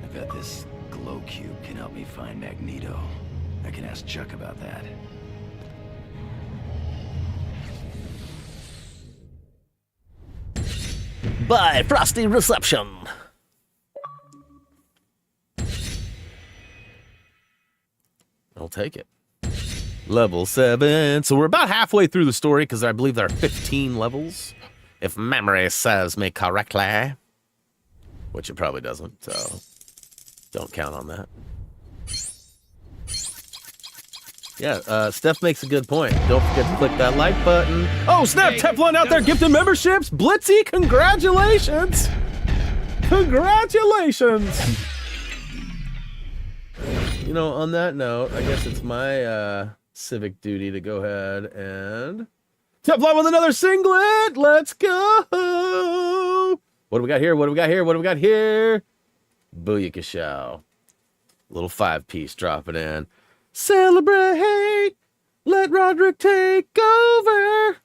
I bet this glow cube can help me find Magneto. I can ask Chuck about that. By Frosty Reception. I'll take it. Level 7. So we're about halfway through the story because I believe there are 15 levels, if memory serves me correctly. Which it probably doesn't, so don't count on that. Yeah, Steph makes a good point. Don't forget to click that like button. Oh, snap! Hey, Teflon out there gifting memberships! Blitzy, congratulations! Congratulations! You know, on that note, I guess it's my civic duty to go ahead and... Teflon with another singlet! Let's go! What do we got here? What do we got here? What do we got here? Booyakashow. Little 5-piece dropping in. Celebrate! Let Roderick take over!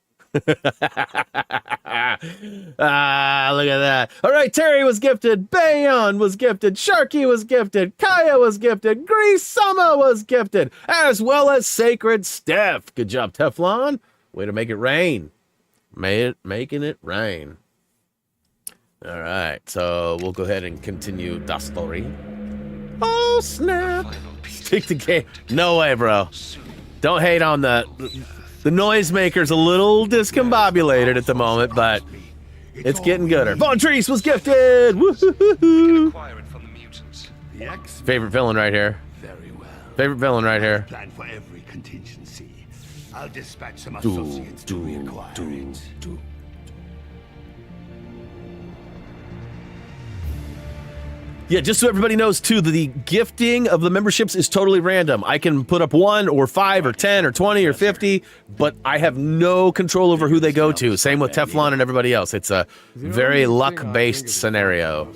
Ah, look at that. All right, Terry was gifted. Bayon was gifted. Sharky was gifted. Kaya was gifted. Grease Sama was gifted. As well as Sacred Steph. Good job, Teflon. Way to make it rain. Making it rain. All right, so we'll go ahead and continue the story. Oh, snap. Stick the game. No way, bro. Don't hate on the noisemaker's a little discombobulated at the moment, but it's getting gooder. Von Treese was gifted. Woo-hoo-hoo-hoo. Favorite villain right here. Very well. Favorite villain right here. Plan for every contingency. I'll dispatch some associates to reacquire it. Yeah, just so everybody knows too, the gifting of the memberships is totally random. I can put up 1 or 5 or 10 or 20 or 50, but I have no control over who they go to. Same with Teflon and everybody else. It's a very luck-based scenario.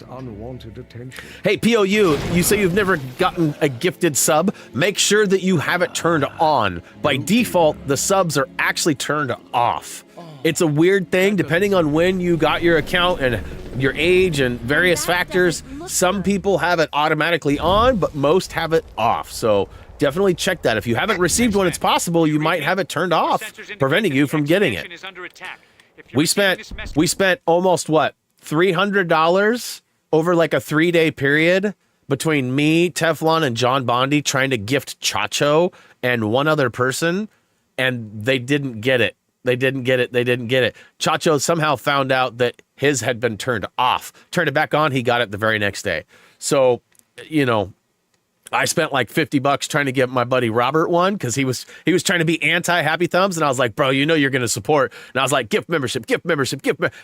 Unwanted attention. Hey, POU, you say you've never gotten a gifted sub? Make sure that you have it turned on. By default, the subs are actually turned off. It's a weird thing, depending on when you got your account and your age and various factors. Some people have it automatically on, but most have it off. So definitely check that. If you haven't received one, it's possible you might have it turned off, preventing you from getting it. We spent almost, what, $300 over like a 3-day period between me, Teflon, and John Bondi trying to gift Chacho and one other person, and they didn't get it. They didn't get it. Chacho somehow found out that his had been turned off. Turned it back on, he got it the very next day. So, you know, I spent like $50 trying to get my buddy Robert one because he was trying to be anti-Happy Thumbs, and I was like, bro, you know you're going to support. And I was like, gift membership.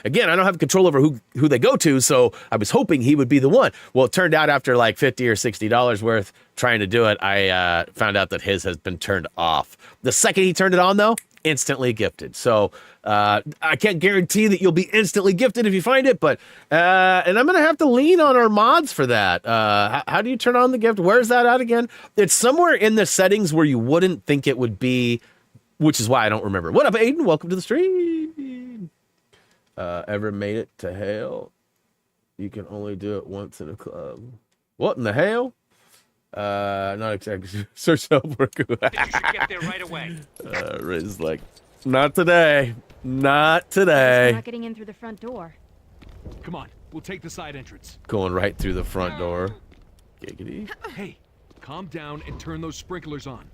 Again, I don't have control over who they go to, so I was hoping he would be the one. Well, it turned out after like $50 or $60 worth trying to do it, I found out that his has been turned off. The second he turned it on, though, instantly gifted. So I can't guarantee that you'll be instantly gifted if you find it, but and I'm gonna have to lean on our mods for that. How do you turn on the gift? Where's that at again? It's somewhere in the settings where you wouldn't think it would be, which is why I don't remember. What up, Aiden? Welcome to the stream. Ever made it to hell? You can only do it once in a club. What in the hell? Not exactly. Search help work. Get there right away. Riz like, not today. Not today. We're not getting in through the front door. Come on, we'll take the side entrance. Going right through the front door. Giggity. Hey, calm down and turn those sprinklers on.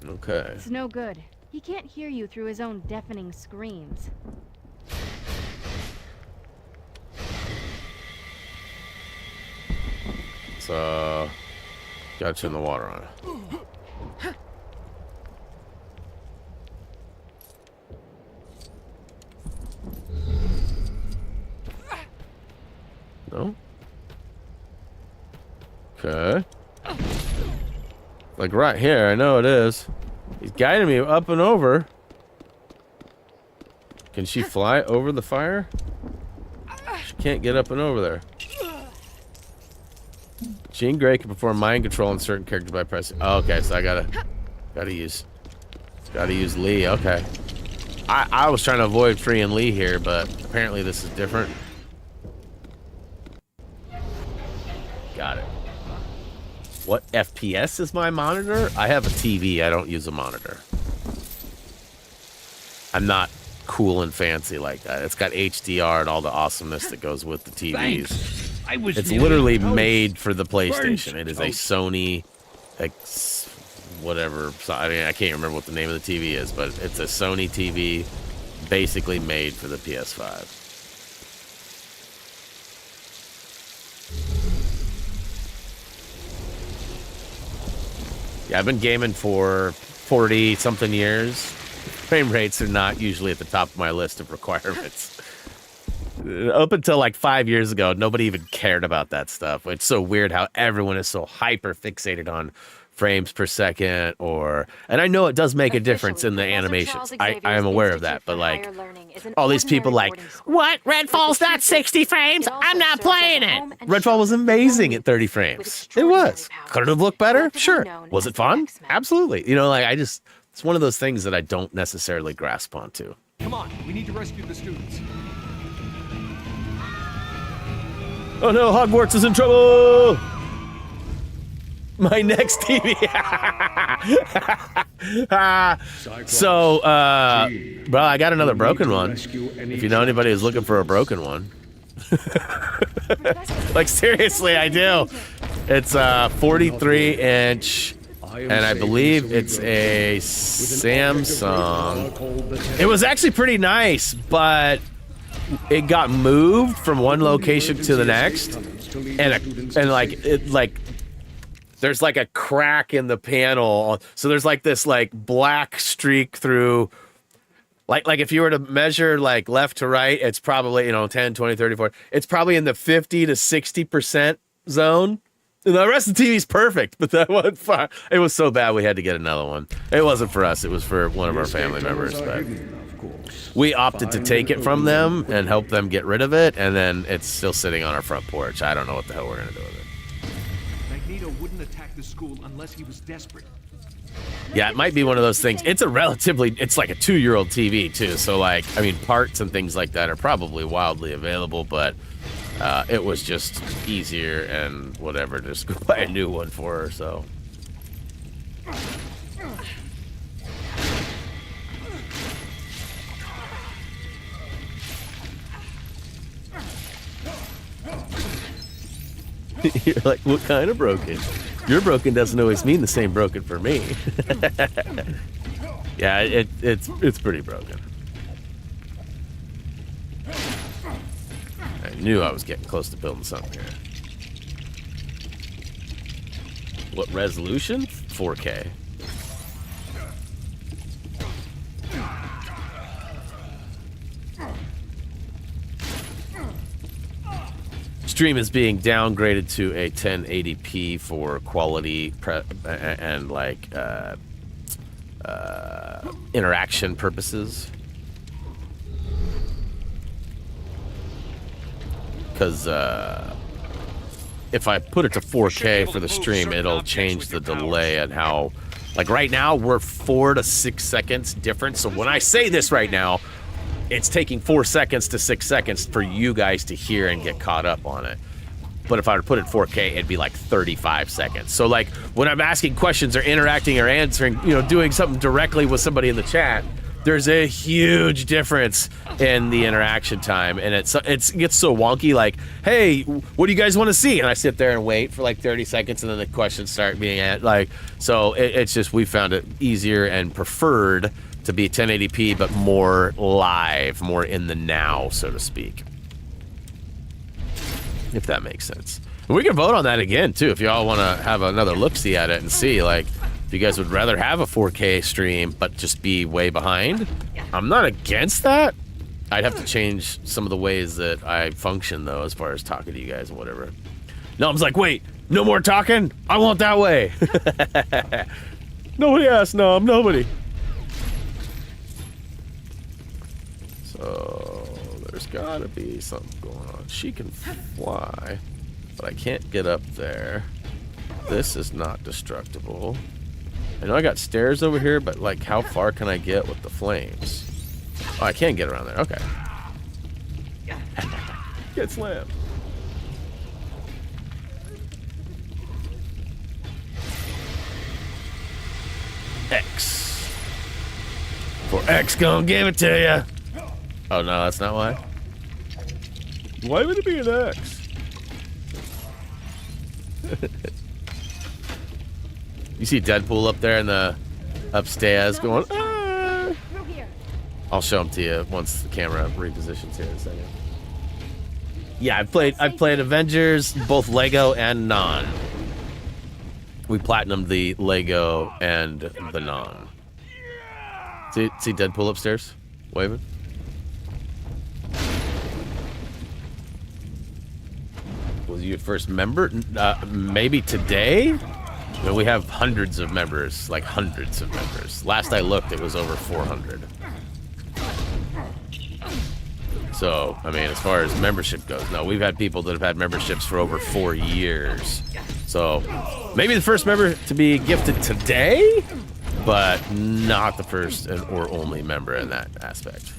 Okay. It's no good. He can't hear you through his own deafening screams. So, gotta turn the water on. No? Okay. Like right here, I know it is. He's guiding me up and over. Can she fly over the fire? She can't get up and over there. Jean Grey can perform mind control on certain characters by pressing. Oh, okay, so I gotta use Lee. Okay. I was trying to avoid freeing Lee here, but apparently this is different. Got it. What FPS is my monitor? I have a TV. I don't use a monitor. I'm not cool and fancy like that. It's got HDR and all the awesomeness that goes with the TVs. It's literally made for the PlayStation. It is a Sony, like, whatever. I mean, I can't remember what the name of the TV is, but it's a Sony TV basically made for the PS5. Yeah, I've been gaming for 40-something years. Frame rates are not usually at the top of my list of requirements. Up until like 5 years ago, nobody even cared about that stuff. It's so weird how everyone is so hyper fixated on frames per second, and I know it does make a difference in the animations. I am aware of that, but like all these people like, what? Redfall's not 60 frames? I'm not playing it. Redfall was amazing at 30 frames. It was. Could it have looked better? Sure. Was it fun? Absolutely. You know, like it's one of those things that I don't necessarily grasp onto. Come on, we need to rescue the students. Oh no, Hogwarts is in trouble! My next TV. Well, I got another broken one. If you know anybody who's looking for a broken one. Like, seriously, I do. It's a 43-inch, and I believe it's a Samsung. It was actually pretty nice, but it got moved from one location to the next, and there's like a crack in the panel, so there's like this like black streak through Like if you were to measure like left to right, it's probably, 10, 20, 30, 40. It's probably in the 50 to 60% zone. And the rest of the TV's perfect, but that one, it was so bad we had to get another one. It wasn't for us. It was for one of our family members, but we opted to take it from them and help them get rid of it, and then it's still sitting on our front porch. I don't know what the hell we're going to do with it. Magneto wouldn't attack the school unless he was desperate. Yeah, it might be one of those things. It's like a 2-year-old TV too. So like, I mean, parts and things like that are probably wildly available, but it was just easier and whatever, just go buy a new one for her, so. You're like, what kind of broken? Your broken doesn't always mean the same broken for me. Yeah, it's pretty broken. I knew I was getting close to building something here. What resolution? 4K. Stream is being downgraded to a 1080p for quality and like interaction purposes. Because if I put it to 4K for the stream, it'll change the delay and how, like right now we're 4 to 6 seconds difference. So when I say this right now, it's taking 4 seconds to 6 seconds for you guys to hear and get caught up on it. But if I were to put it in 4K, it'd be like 35 seconds. So like when I'm asking questions or interacting or answering, doing something directly with somebody in the chat, there's a huge difference in the interaction time, and it gets so wonky. Like, hey, what do you guys want to see? And I sit there and wait for like 30 seconds, and then the questions start being like. So it's just, we found it easier and preferred to be 1080p, but more live, more in the now, so to speak. If that makes sense. And we can vote on that again too, if y'all want to have another look-see at it and see like. If you guys would rather have a 4K stream, but just be way behind, I'm not against that. I'd have to change some of the ways that I function, though, as far as talking to you guys and whatever. Nom's like, wait, no more talking? I want that way. Nobody asked Nom, nobody. So, there's gotta be something going on. She can fly, but I can't get up there. This is not destructible. I know I got stairs over here, but like how far can I get with the flames? Oh, I can get around there. Okay. Get slammed. X. For X gonna give it to you. Oh no, that's not why. Why would it be an X? You see Deadpool up there in the upstairs going, ah. I'll show him to you once the camera repositions here in a second. Yeah, I've played Avengers, both Lego and non. We platinumed the Lego and the non. See Deadpool upstairs? Waving? Was you your first member? Maybe today? I mean, we have hundreds of members, like hundreds of members. Last I looked, it was over 400. So, I mean, as far as membership goes, no, we've had people that have had memberships for over 4 years. So, maybe the first member to be gifted today, but not the first or only member in that aspect.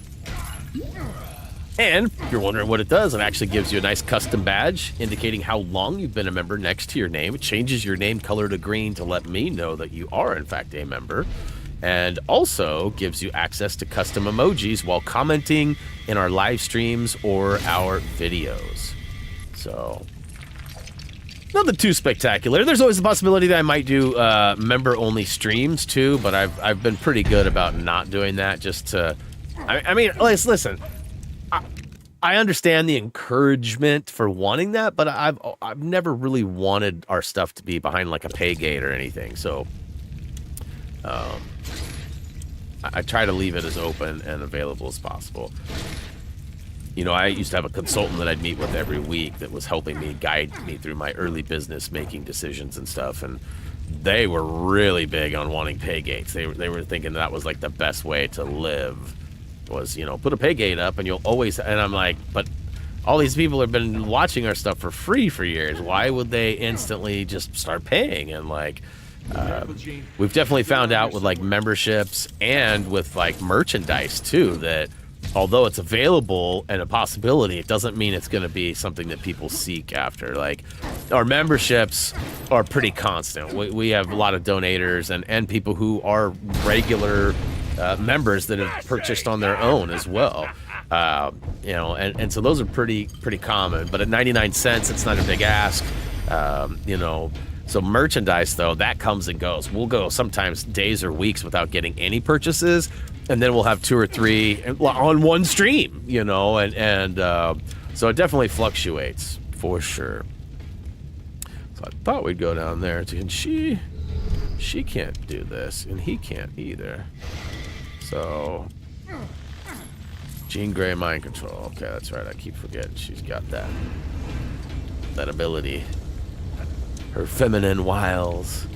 And if you're wondering what it does, it actually gives you a nice custom badge indicating how long you've been a member next to your name. It changes your name color to green to let me know that you are, in fact, a member. And also gives you access to custom emojis while commenting in our live streams or our videos. So, nothing too spectacular. There's always the possibility that I might do member-only streams too, but I've been pretty good about not doing that just to... I mean, listen... I understand the encouragement for wanting that, but I've never really wanted our stuff to be behind like a pay gate or anything. So, I try to leave it as open and available as possible. You know, I used to have a consultant that I'd meet with every week that was helping me guide me through my early business making decisions and stuff. And they were really big on wanting pay gates. They were thinking that was like the best way to live was, you know, put a pay gate up and you'll always, and I'm like, but all these people have been watching our stuff for free for years. Why would they instantly just start paying? And like, we've definitely found out with like memberships and with like merchandise too, that although it's available and a possibility, it doesn't mean it's going to be something that people seek after. Like, our memberships are pretty constant. We have a lot of donators and people who are regular members that have purchased on their own as well. You know, and so those are pretty common. But at 99 cents, it's not a big ask. You know, so merchandise, though, that comes and goes. We'll go sometimes days or weeks without getting any purchases. And then we'll have 2 or 3 on one stream, you know, and so it definitely fluctuates for sure. So I thought we'd go down there, and she can't do this, and he can't either. So Jean Grey mind control. Okay, that's right. I keep forgetting she's got that ability. Her feminine wiles,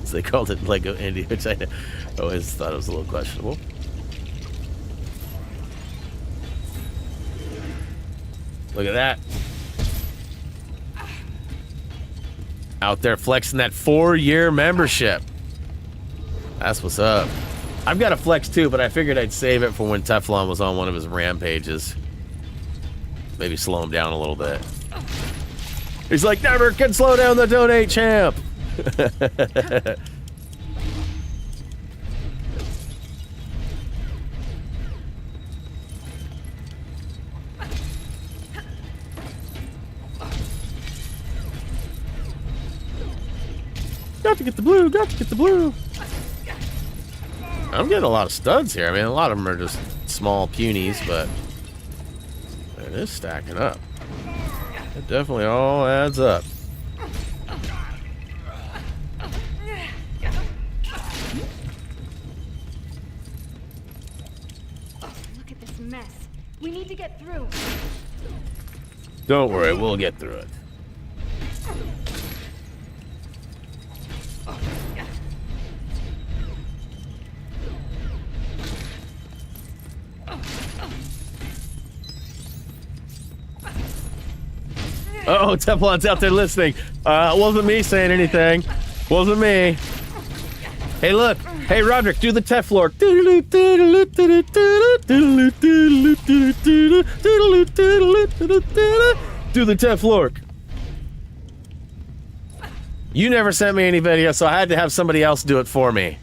as they called it in Lego Indy, which I always thought it was a little questionable. Look at that. Out there flexing that 4-year membership. That's what's up. I've got a flex too, but I figured I'd save it for when Teflon was on one of his rampages. Maybe slow him down a little bit. He's like, never can slow down the donate champ. Got to get the blue, got to get the blue. I'm getting a lot of studs here. I mean, a lot of them are just small punies, but it is stacking up. It definitely all adds up. Look at this mess. We need to get through. Don't worry, we'll get through it. Oh, Teflon's out there listening. Wasn't me saying anything. Wasn't me. Hey, look. Hey, Roderick, do the Teflork. Do the Teflork. You never sent me any video, so I had to have somebody else do it for me.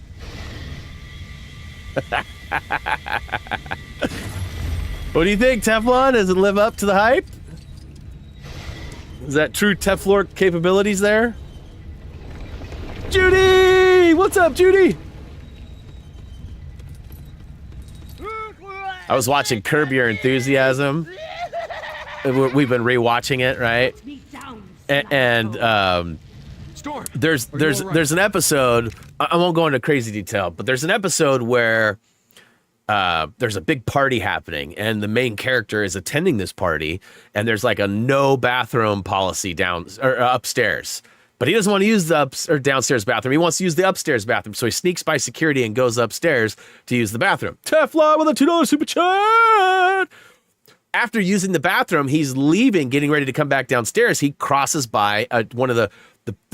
What do you think, Teflon? Does it live up to the hype? Is that true Teflork capabilities there? Judy! What's up, Judy? I was watching Curb Your Enthusiasm. We've been rewatching it, right? And there's an episode. I won't go into crazy detail, but there's an episode where there's a big party happening, and the main character is attending this party, and there's like a no bathroom policy upstairs. But he doesn't want to use the downstairs bathroom. He wants to use the upstairs bathroom. So he sneaks by security and goes upstairs to use the bathroom. Teflon with a $2 super chat. After using the bathroom, he's leaving, getting ready to come back downstairs. He crosses by one of the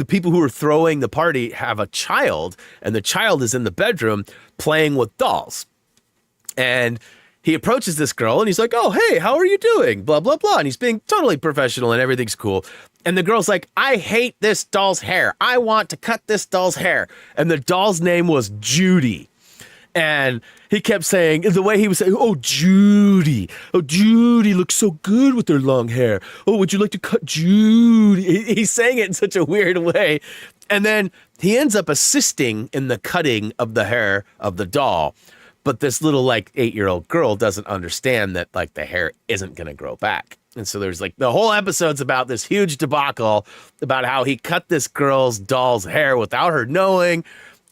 people who are throwing the party have a child, and the child is in the bedroom playing with dolls. And he approaches this girl and he's like, oh, hey, how are you doing? Blah, blah, blah. And he's being totally professional and everything's cool. And the girl's like, I hate this doll's hair. I want to cut this doll's hair. And the doll's name was Judy. And he kept saying, the way he was saying, oh, Judy. Oh, Judy looks so good with her long hair. Oh, would you like to cut Judy? He's saying it in such a weird way. And then he ends up assisting in the cutting of the hair of the doll. But this little like 8-year-old girl doesn't understand that like the hair isn't going to grow back. And so there's like the whole episode's about this huge debacle about how he cut this doll's hair without her knowing.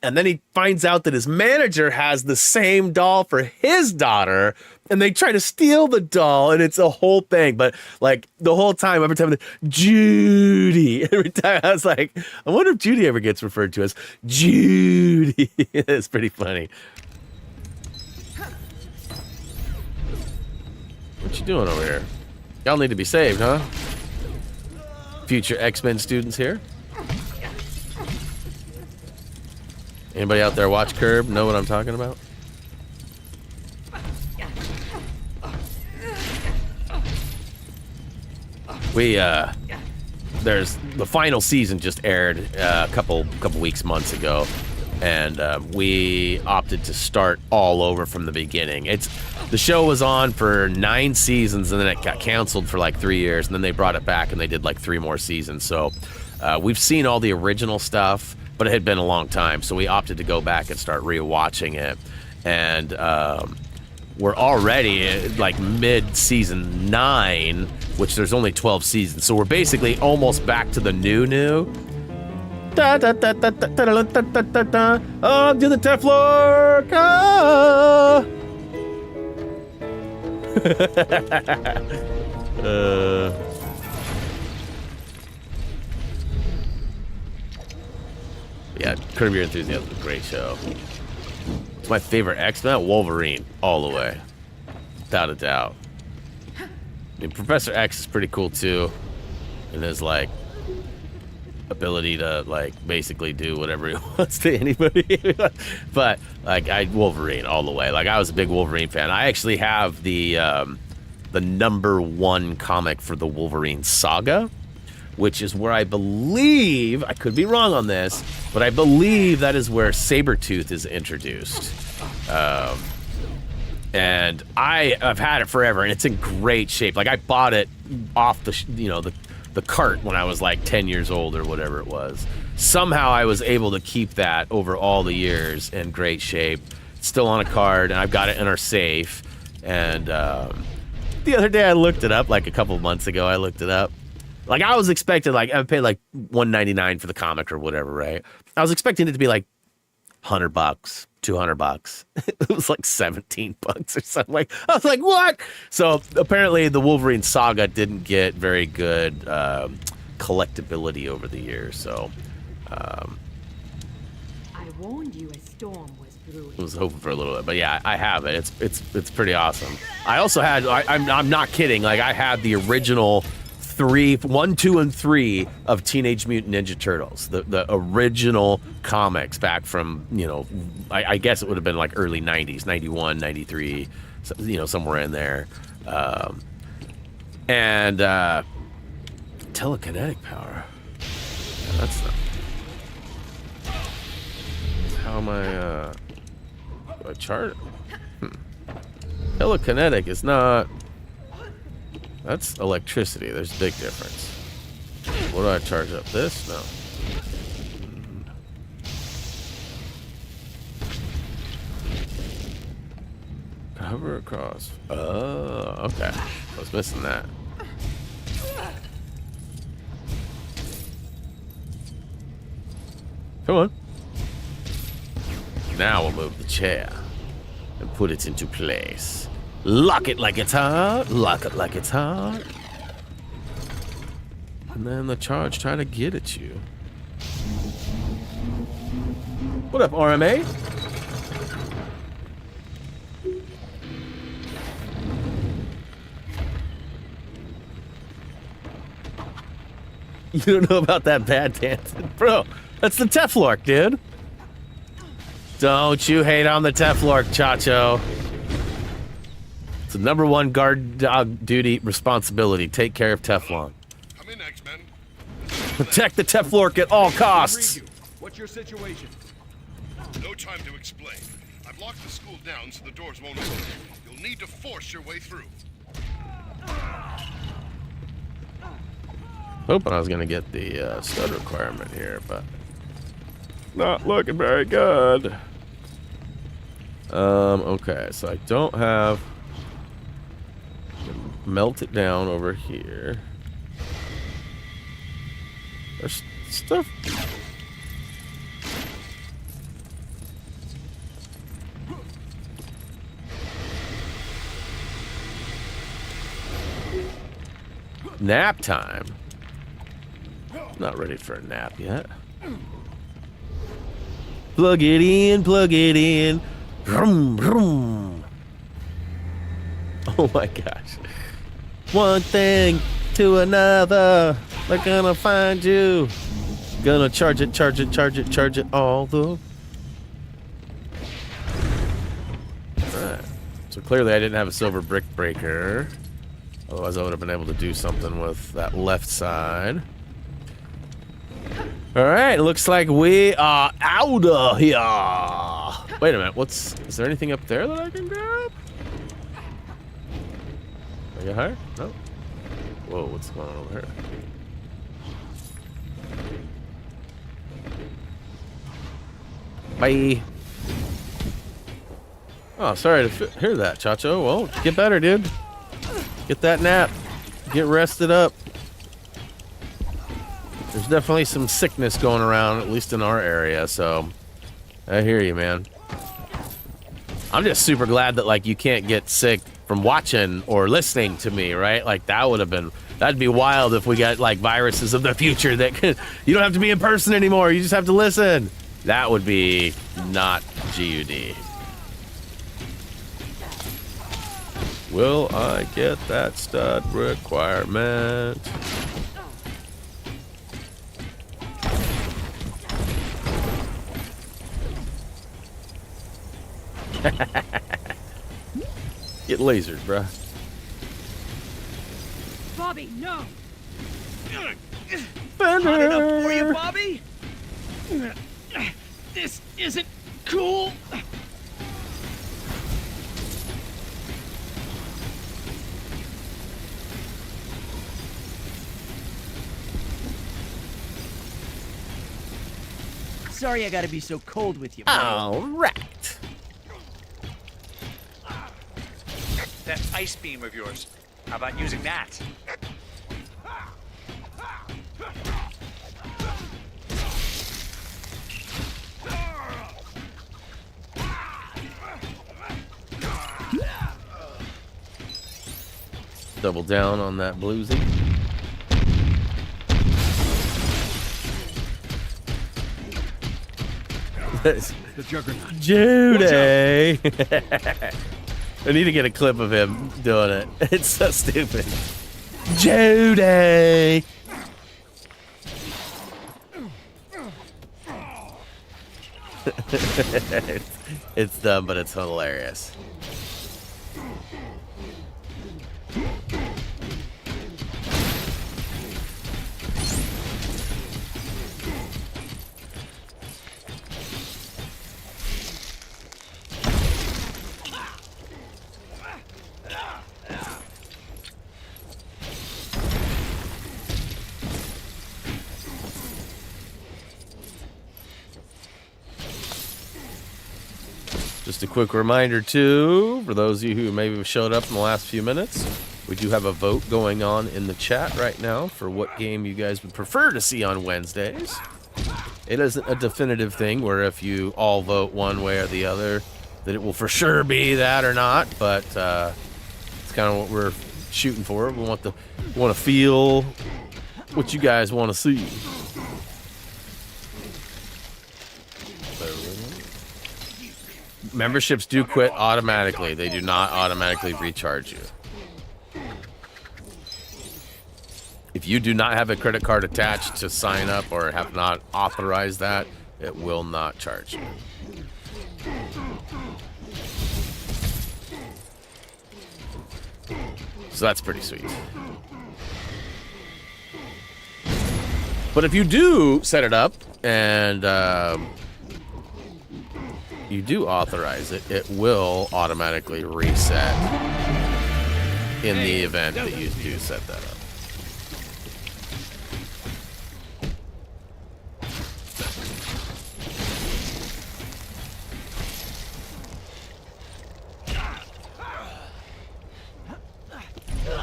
And then he finds out that his manager has the same doll for his daughter, and they try to steal the doll, and it's a whole thing. But like the whole time, every time, Judy. Every time I was like, I wonder if Judy ever gets referred to as Judy. It's pretty funny. What you doing over here? Y'all need to be saved, huh? Future X-Men students here. Anybody out there watch Curb? Know what I'm talking about? There's the final season just aired a couple months ago, and we opted to start all over from the beginning. The show was on for 9 seasons, and then it got canceled for like 3 years, and then they brought it back and they did like 3 more seasons. So we've seen all the original stuff, but it had been a long time, so we opted to go back and start rewatching it. And we're already like mid-season 9, which there's only 12 seasons, so we're basically almost back to the new. Da, da, da, da, da, da, da, da, da, da, da. On to the Teflon! Ah! Yeah, Curb Your Enthusiasm is a great show. It's my favorite X-Men, Wolverine, all the way. Without a doubt. I mean, Professor X is pretty cool too. And his like ability to like basically do whatever he wants to anybody. But like Wolverine all the way. Like I was a big Wolverine fan. I actually have the #1 comic for the Wolverine saga, which is where I believe, I could be wrong on this, but I believe that is where Sabretooth is introduced. And I've had it forever, and it's in great shape. Like I bought it off the cart when I was like 10 years old or whatever it was. Somehow I was able to keep that over all the years in great shape. It's still on a card, and I've got it in our safe. And the other day I looked it up, like a couple months ago I looked it up. Like I was expecting, like I paid like $1.99 for the comic or whatever, right? I was expecting it to be like $100, $200. It was like $17 or something. Like I was like, what? So apparently the Wolverine saga didn't get very good collectability over the years. So I warned you a storm was brewing. I was hoping for a little bit, but yeah, I have it. It's pretty awesome. I also had, I'm not kidding. Like I had the original 1, 2, and 3 of Teenage Mutant Ninja Turtles, the original comics back from, I guess it would have been like early 90s, 91, 93, somewhere in there. And telekinetic power. Yeah, that's not... How am I, do I chart it? Telekinetic is not... That's electricity. There's a big difference. What do I charge up? This? No. Hover across. Oh, okay. I was missing that. Come on. Now we'll move the chair and put it into place. Lock it like it's hot. Lock it like it's hot. And then the charge trying to get at you. What up, RMA? You don't know about that bad dancing? Bro, that's the Teflork, dude. Don't you hate on the Teflork, Chacho. It's the #1 guard dog duty responsibility. Take care of Teflon. Come in, X-Men. Protect the Teflork at all costs. What's your situation? No time to explain. I've locked the school down so the doors won't open. You'll need to force your way through. Hoping I was gonna get the stud requirement here, but not looking very good. Okay, so I don't have... Melt it down over here. There's stuff... Nap time. Not ready for a nap yet. Plug it in, plug it in. Vroom, vroom. Oh my gosh. One thing to another. They're gonna find you. Gonna charge it, charge it, charge it, charge it all the. Alright. So clearly I didn't have a silver brick breaker. Otherwise I would have been able to do something with that left side. Alright, looks like we are out of here. Wait a minute, is there anything up there that I can grab? Can I get higher? No. Whoa, what's going on over here? Bye. Oh, sorry to hear that, Chacho. Well, get better, dude. Get that nap. Get rested up. There's definitely some sickness going around, at least in our area, so I hear you, man. I'm just super glad that, like, you can't get sick from watching or listening to me, right? Like, that'd be wild if we got, like, viruses of the future that you don't have to be in person anymore. You just have to listen. That would be not GUD. Will I get that stud requirement? Get lasered, bruh. Bobby, no! Hot enough for you, Bobby? This isn't cool. Sorry I gotta be so cold with you, buddy. All right. That ice beam of yours. How about using that? Double down on that bluesy. The Juggernaut. Judy. I need to get a clip of him doing it. It's so stupid. Judy. It's dumb, but it's hilarious. Just a quick reminder, too, for those of you who maybe have showed up in the last few minutes, we do have a vote going on in the chat right now for what game you guys would prefer to see on Wednesdays. It isn't a definitive thing where if you all vote one way or the other, that it will for sure be that or not, but it's kind of what we're shooting for. We want to feel what you guys want to see. Memberships do quit automatically. They do not automatically recharge you. If you do not have a credit card attached to sign up or have not authorized that, it will not charge you. So that's pretty sweet. But if you do set it up and you do authorize it, it will automatically reset in the event that you do set that up.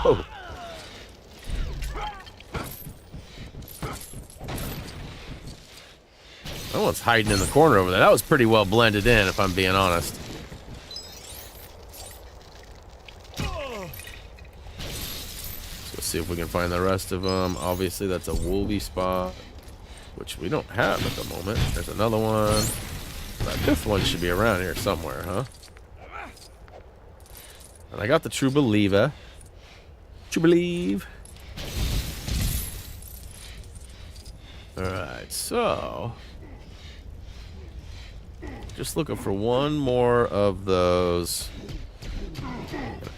Oh. That one's hiding in the corner over there. That was pretty well blended in, if I'm being honest. So see if we can find the rest of them. Obviously, that's a Wolvie spot, which we don't have at the moment. There's another one. That fifth one should be around here somewhere, huh? And I got the True Believer. True Believe. Alright, so... just looking for one more of those.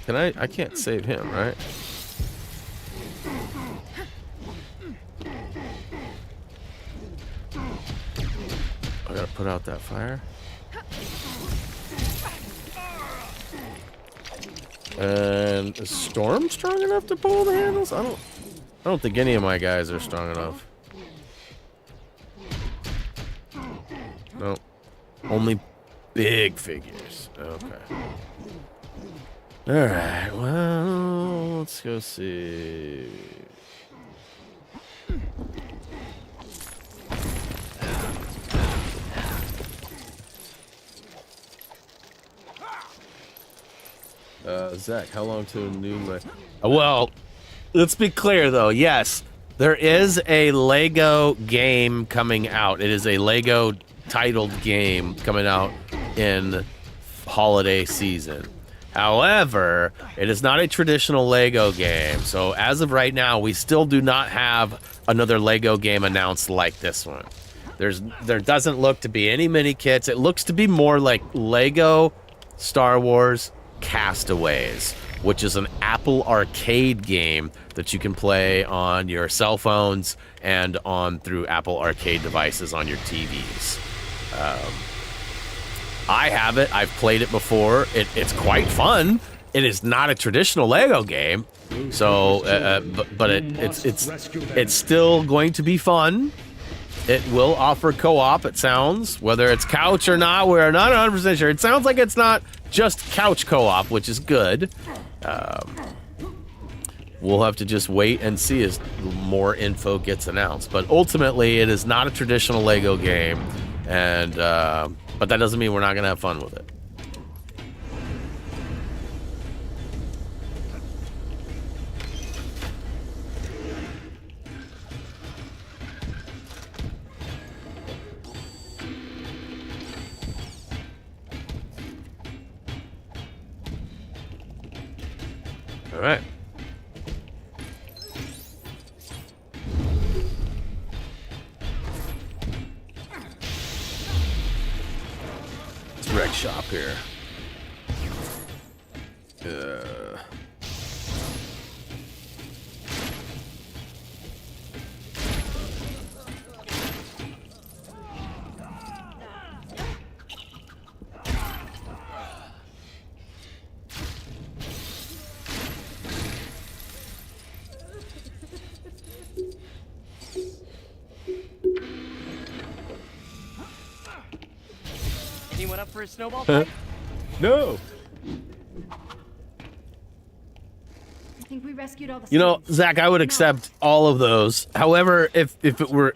Can I can't save him, right? I gotta put out that fire. And is Storm strong enough to pull the handles? I don't think any of my guys are strong enough. No. Only big figures. Okay. Alright, well, let's go see. Zach, how long to a new well, let's be clear though. Yes, there is a Lego game coming out. It is a Lego titled game coming out in holiday season. However, it is not a traditional Lego game. So as of right now, we still do not have another Lego game announced like this one. There doesn't look to be any mini kits. It looks to be more like Lego Star Wars Castaways, which is an Apple Arcade game that you can play on your cell phones and on through Apple Arcade devices on your TVs. I have it. I've played it before. It's quite fun. It is not a traditional Lego game, so but it's still going to be fun. It will offer co-op, it sounds. Whether it's couch or not, we're not 100% sure. It sounds like it's not just couch co-op, which is good. We'll have to just wait and see as more info gets announced. But ultimately, it is not a traditional Lego game, and but that doesn't mean we're not going to have fun with it. All right. Let's wreck shop here. Anyone up for a snowball fight? No. I think we rescued all the You know, students. Zach, I would accept all of those. However, if we're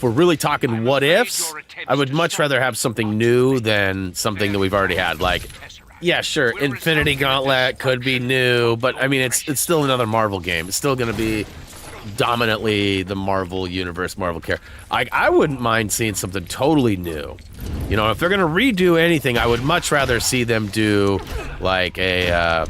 really talking what ifs, I would much rather have something new than something that we've already had. Like, yeah, sure, Infinity Gauntlet could be new, but I mean, it's still another Marvel game. It's still going to be dominantly the Marvel universe, Marvel care. I wouldn't mind seeing something totally new. You know, if they're going to redo anything, I would much rather see them do like a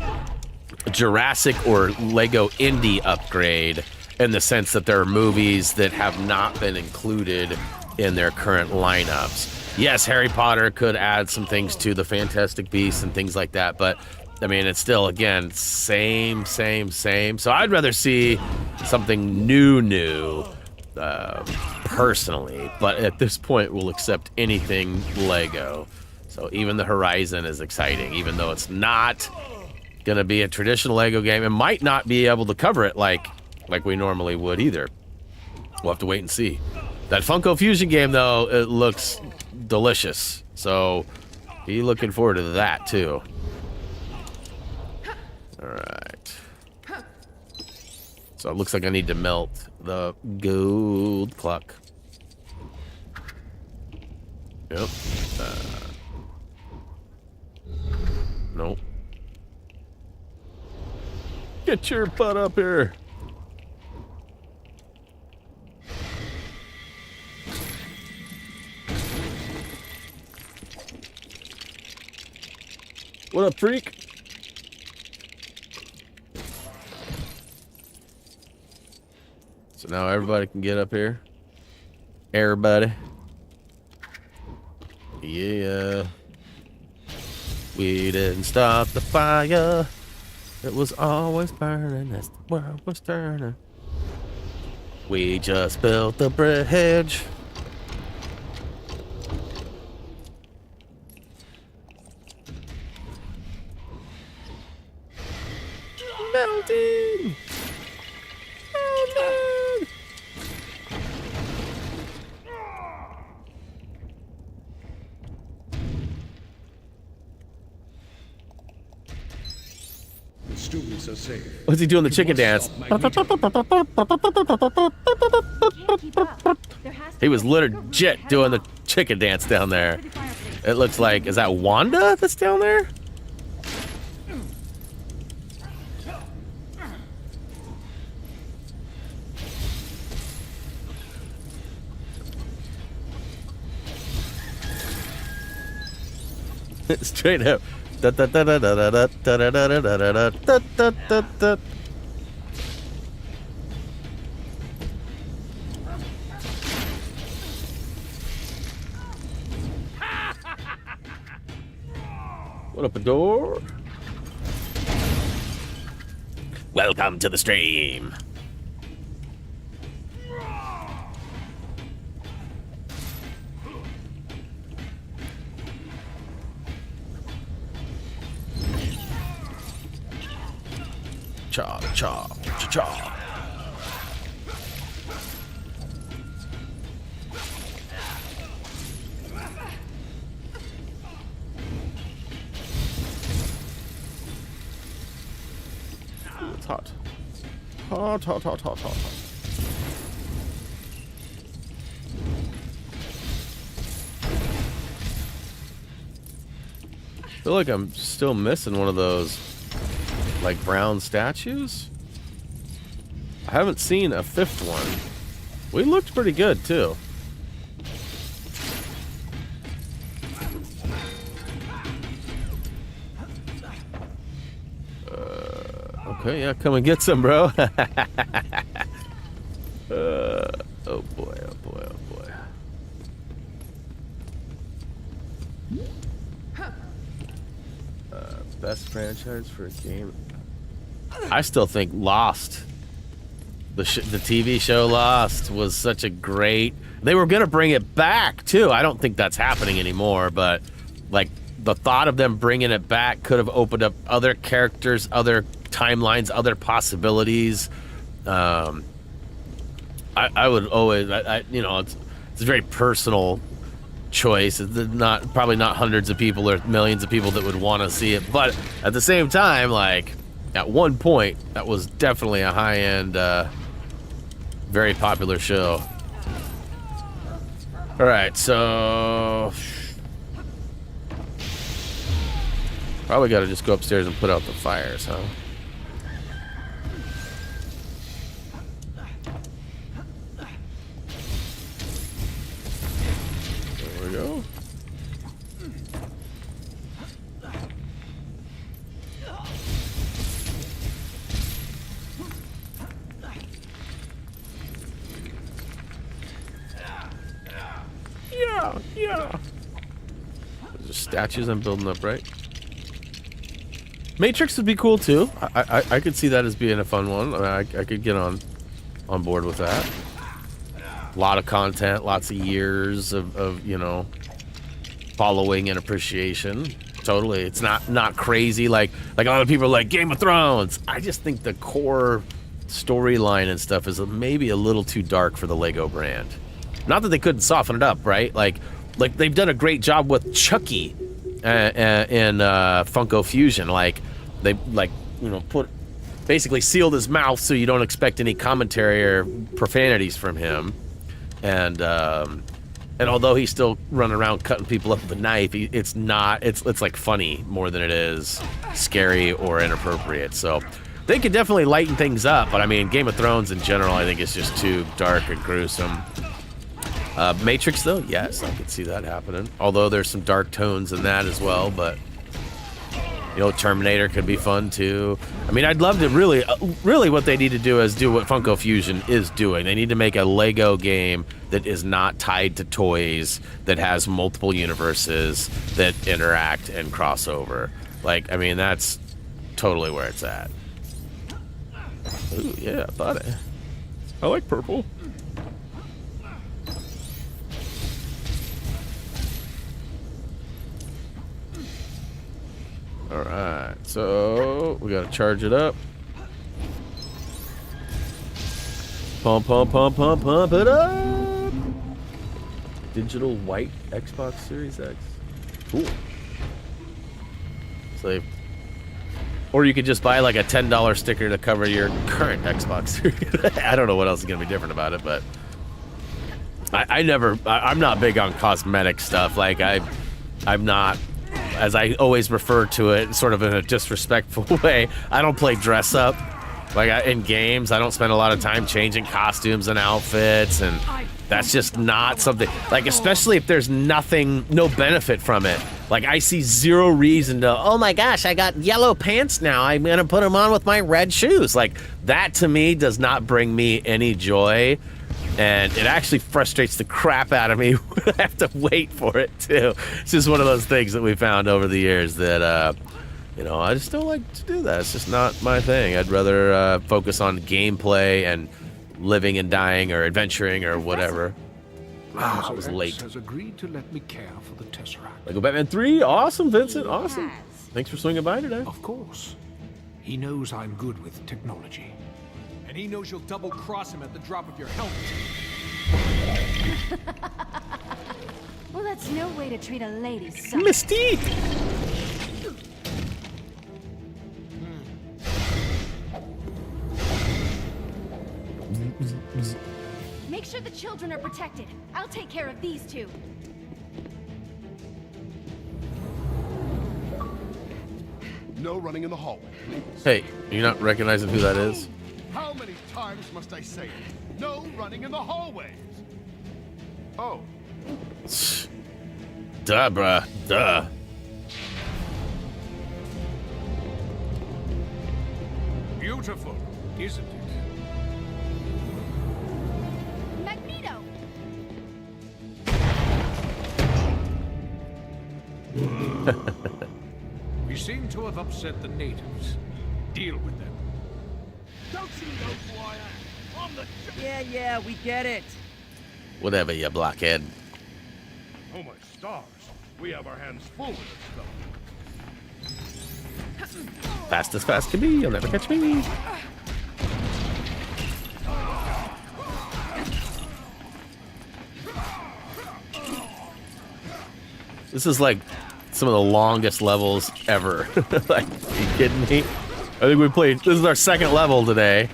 Jurassic or Lego Indie upgrade, in the sense that there are movies that have not been included in their current lineups. Yes, Harry Potter could add some things to the Fantastic Beasts and things like that, but I mean, it's still, again, same. So I'd rather see something new, personally. But at this point, we'll accept anything Lego. So even the Horizon is exciting, even though it's not going to be a traditional Lego game. It might not be able to cover it like we normally would either. We'll have to wait and see. That Funko Fusion game, though, it looks delicious. So be looking forward to that, too. All right. So it looks like I need to melt the gold clock. Yep. Nope. Get your butt up here. What up, freak? So now everybody can get up here. Everybody. Yeah. We didn't start the fire. It was always burning as the world was turning. We just built the bridge. Melting! Melting! Students are safe. What's he doing the chicken dance? He was legit doing the chicken dance down there. It looks like, is that Wanda that's down there? Straight up. What up, a door? Welcome to the stream. Cha cha cha cha. It's hot. Hot, hot, hot, hot, hot, hot. I feel like I'm still missing one of those, like, brown statues. I haven't seen a fifth one. We looked pretty good, too. Okay, yeah, come and get some, bro. Oh boy, oh boy, oh boy. Best franchise for a game. I still think Lost, the TV show Lost, was such a great. They were gonna bring it back too. I don't think that's happening anymore, but like the thought of them bringing it back could have opened up other characters, other timelines, other possibilities. I would always, you know, it's a very personal choice. It's not probably not hundreds of people or millions of people that would want to see it, but at the same time, like at one point, that was definitely a high-end, very popular show. All right, so probably got to just go upstairs and put out the fires, huh? There we go. Yeah. There's statues I'm building up, right? Matrix would be cool too. I could see that as being a fun one. I could get on board with that. A lot of content, lots of years of you know, following and appreciation. Totally, it's not crazy like a lot of people are like Game of Thrones. I just think the core storyline and stuff is maybe a little too dark for the Lego brand. Not that they couldn't soften it up, right? Like they've done a great job with Chucky in Funko Fusion. Like they you know basically sealed his mouth so you don't expect any commentary or profanities from him. And although he's still running around cutting people up with a knife, it's like funny more than it is scary or inappropriate. So They could definitely lighten things up, but I mean, Game of Thrones in general, I think is just too dark and gruesome. Matrix, though, yes, I could see that happening. Although there's some dark tones in that as well, but you know, Terminator could be fun too. I mean, I'd love to really what they need to do is do what Funko Fusion is doing. They need to make a Lego game that is not tied to toys, that has multiple universes that interact and cross over. Like, I mean, that's totally where it's at. Ooh, yeah, I thought it. I like purple. All right, so we gotta charge it up. Pump it up. Digital white Xbox Series X. Cool. So, or you could just buy like a $10 sticker to cover your current Xbox Series. I don't know what else is gonna be different about it, but I'm not big on cosmetic stuff. Like I'm not. As I always refer to it, sort of in a disrespectful way, I don't play dress up. Like in games, I don't spend a lot of time changing costumes and outfits, and that's just not something. Like, especially if there's no benefit from it. Like, I see zero reason to, oh my gosh, I got yellow pants now, I'm gonna put them on with my red shoes. Like, that to me does not bring me any joy. And it actually frustrates the crap out of me when I have to wait for it, too. It's just one of those things that we found over the years that, you know, I just don't like to do that. It's just not my thing. I'd rather focus on gameplay and living and dying or adventuring or whatever. Wow, I was late. Has agreed to let me care for the Tesseract. Lego Batman 3, awesome, Vincent, awesome. Thanks for swinging by today. Of course. He knows I'm good with technology. And he knows you'll double-cross him at the drop of your helmet. Well, that's no way to treat a lady, son. Mystique! Make sure the children are protected. I'll take care of these two. No running in the hallway, please. Hey, you're not recognizing who that is? How many times must I say it? No running in the hallways. Oh. Duh, bruh. Duh. Beautiful, isn't it? Magneto! We seem to have upset the natives. Deal with them. Don't you know who I am? I'm the... Yeah, we get it. Whatever, you blockhead. Oh my stars. We have our hands full with this stuff. Fast as fast can be, you'll never catch me. This is like some of the longest levels ever. Like, are you kidding me? I think we played, this is our second level today,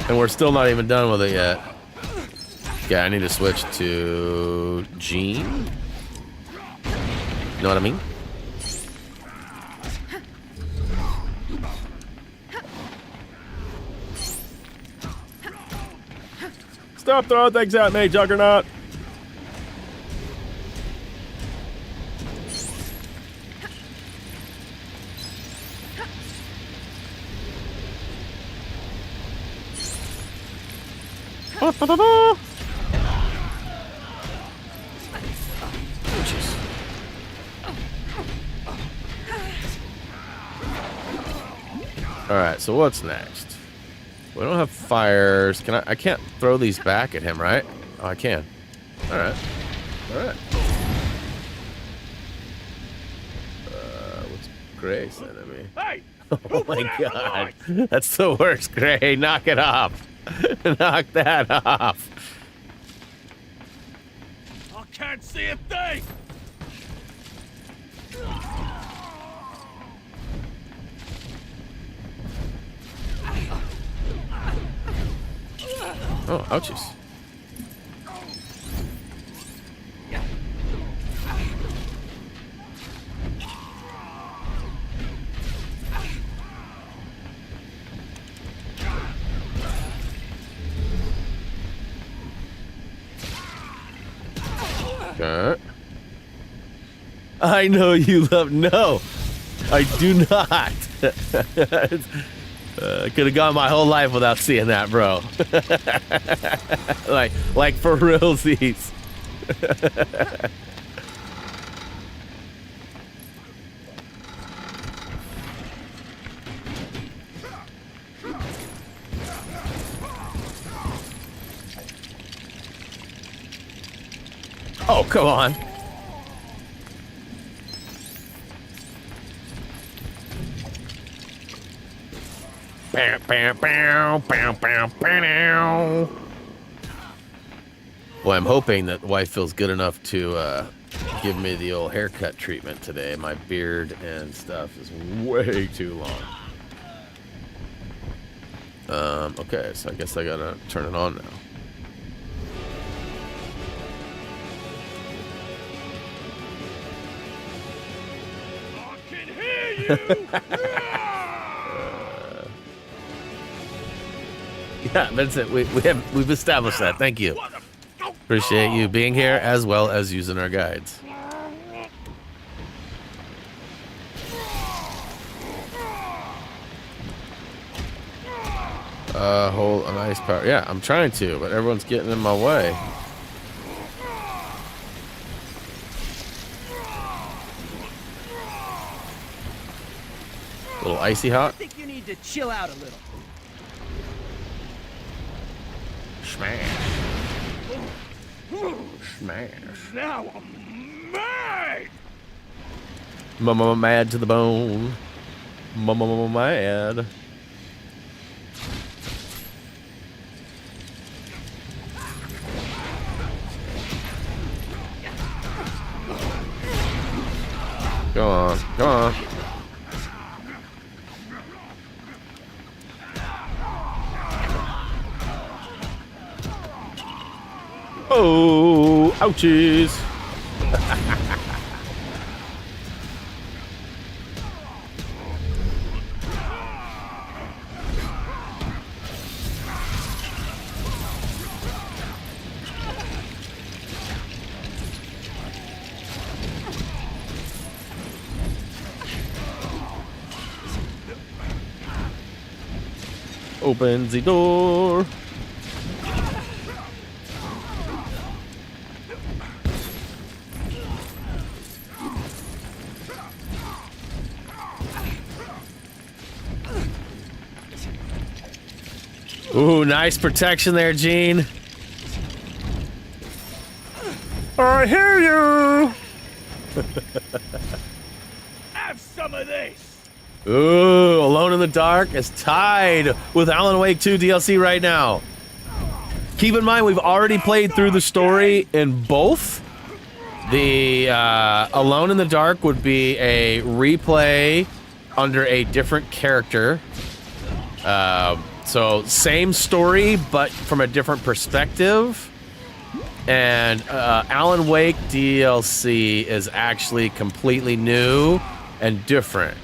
and we're still not even done with it yet. Yeah, I need to switch to Jean. You know what I mean? Stop throwing things at me, Juggernaut. Alright, so what's next? We don't have fires. Can I can't throw these back at him, right? Oh, I can. Alright. Alright. What's Gray sending me? Hey! Oh my god. That's the worst, Gray. Knock it off. Knock that off. I can't see a thing! Oh, ouchies. Okay. I know you love. No, I do not. I could have gone my whole life without seeing that, bro. like for realsies. Oh, come on. Bow, bow, bow, bow, bow, bow. Boy, I'm hoping that the wife feels good enough to give me the old haircut treatment today. My beard and stuff is way too long. Okay, so I guess I gotta turn it on now. I can hear you! Yeah, Vincent, we've established that. Thank you. Appreciate you being here as well as using our guides. Hold an ice power. Yeah, I'm trying to, but everyone's getting in my way. A little icy hot. I think you need to chill out a little. Smash. Smash. Now I'm mad! Mama mad to the bone. Mama mad. Go on, come on. Oh, ouchies. Open the door. Ooh, nice protection there, Gene. I hear you. Have some of this! Ooh, Alone in the Dark is tied with Alan Wake 2 DLC right now. Keep in mind, we've already played through the story in both. The Alone in the Dark would be a replay under a different character. So same story, but from a different perspective. And Alan Wake DLC is actually completely new and different.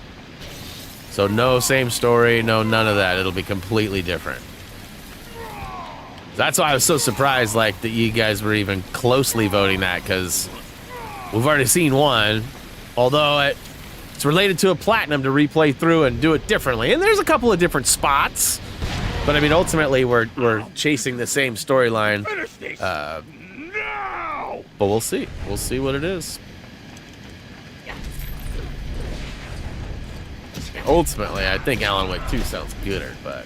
So no same story, no none of that. It'll be completely different. That's why I was so surprised, like, that you guys were even closely voting that, because we've already seen one, although it's related to a platinum to replay through and do it differently. And there's a couple of different spots, but I mean, ultimately, we're chasing the same storyline. But we'll see. We'll see what it is. Ultimately, I think Alan Wake 2 sounds gooder, but...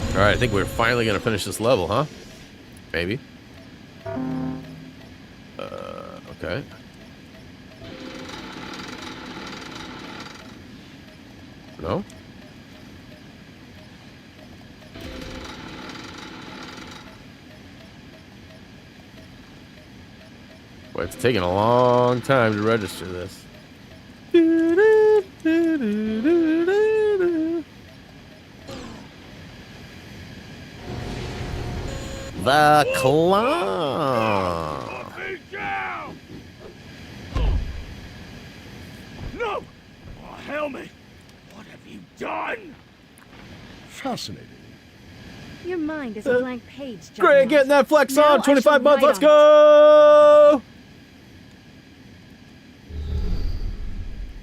All right, I think we're finally gonna finish this level, huh? Maybe. Okay. No? Boy, it's taking a long time to register this. The claw. Be down! No! Oh, Helmet! What have you done? Fascinating. Your mind is a blank page, Juggernaut. Great, getting that flex Now on. I 25 shall months. write Let's on it. go.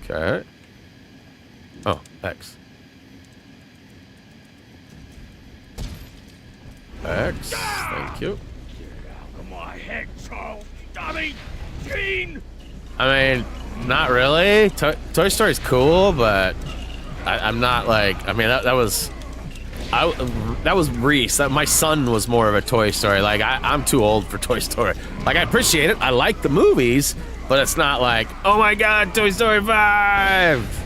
Okay. Oh, X. X. Thank you. Out of my head, Charles! Dummy! Gene! I mean, not really. Toy Story's cool, but I'm not like. I mean, that was Reese. My son was more of a Toy Story. Like I'm too old for Toy Story. Like I appreciate it. I like the movies, but it's not like, oh my God, Toy Story 5.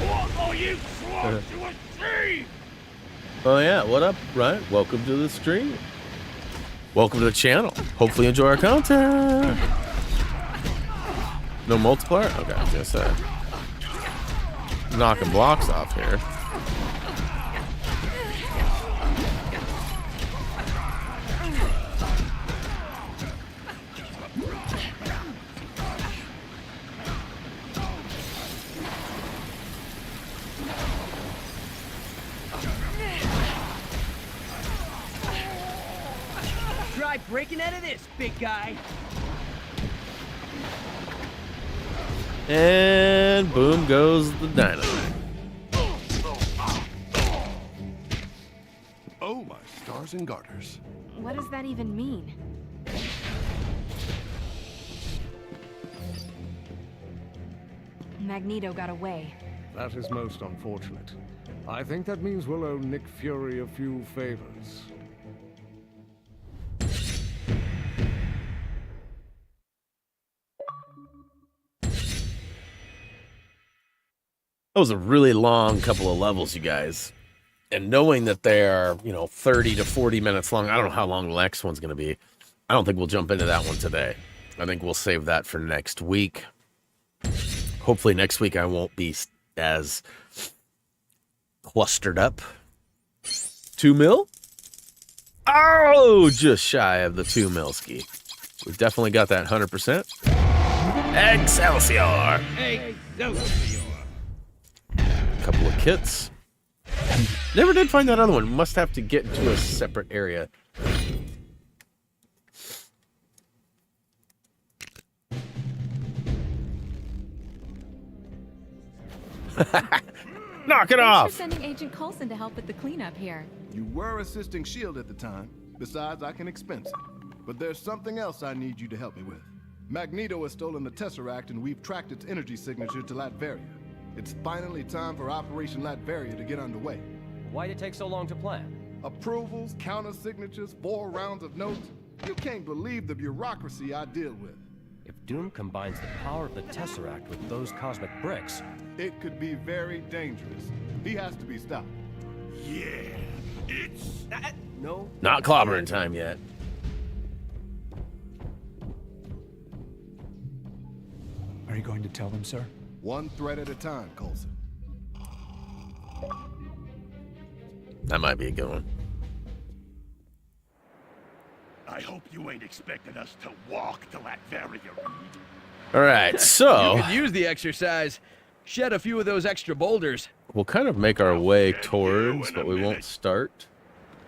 What are you trying to achieve? Oh yeah, what up, Ryan? Welcome to the stream. Welcome to the channel. Hopefully you enjoy our content. No multiplier? Okay, I was gonna say. Knocking blocks off here. Try breaking out of this, big guy. And boom goes the dynamite. Oh, my stars and garters. What does that even mean? Magneto got away. That is most unfortunate. I think that means we'll owe Nick Fury a few favors. That was a really long couple of levels, you guys. And knowing that they are, 30 to 40 minutes long, I don't know how long the next one's going to be. I don't think we'll jump into that one today. I think we'll save that for next week. Hopefully next week I won't be as clustered up. 2 mil? Oh, just shy of the 2 mil ski. We've definitely got that 100%. Excelsior! Hey, Couple of kits. Never did find that other one. Must have to get into a separate area. Knock it Thanks off! for sending Agent Coulson to help with the cleanup here. You were assisting S.H.I.E.L.D. at the time. Besides, I can expense it. But there's something else I need you to help me with. Magneto has stolen the Tesseract and we've tracked its energy signature to Latveria. It's finally time for Operation Latveria to get underway. Why'd it take so long to plan? Approvals, counter-signatures, 4 rounds of notes. You can't believe the bureaucracy I deal with. If Doom combines the power of the Tesseract with those cosmic bricks... It could be very dangerous. He has to be stopped. Yeah, it's... No. Not clobbering time yet. Are you going to tell them, sir? One threat at a time, Coulson. That might be a good one. I hope you ain't expecting us to walk to Latveria, Reed. All right, so You could use the exercise. Shed a few of those extra boulders. we'll kind of make our way towards, but we won't start.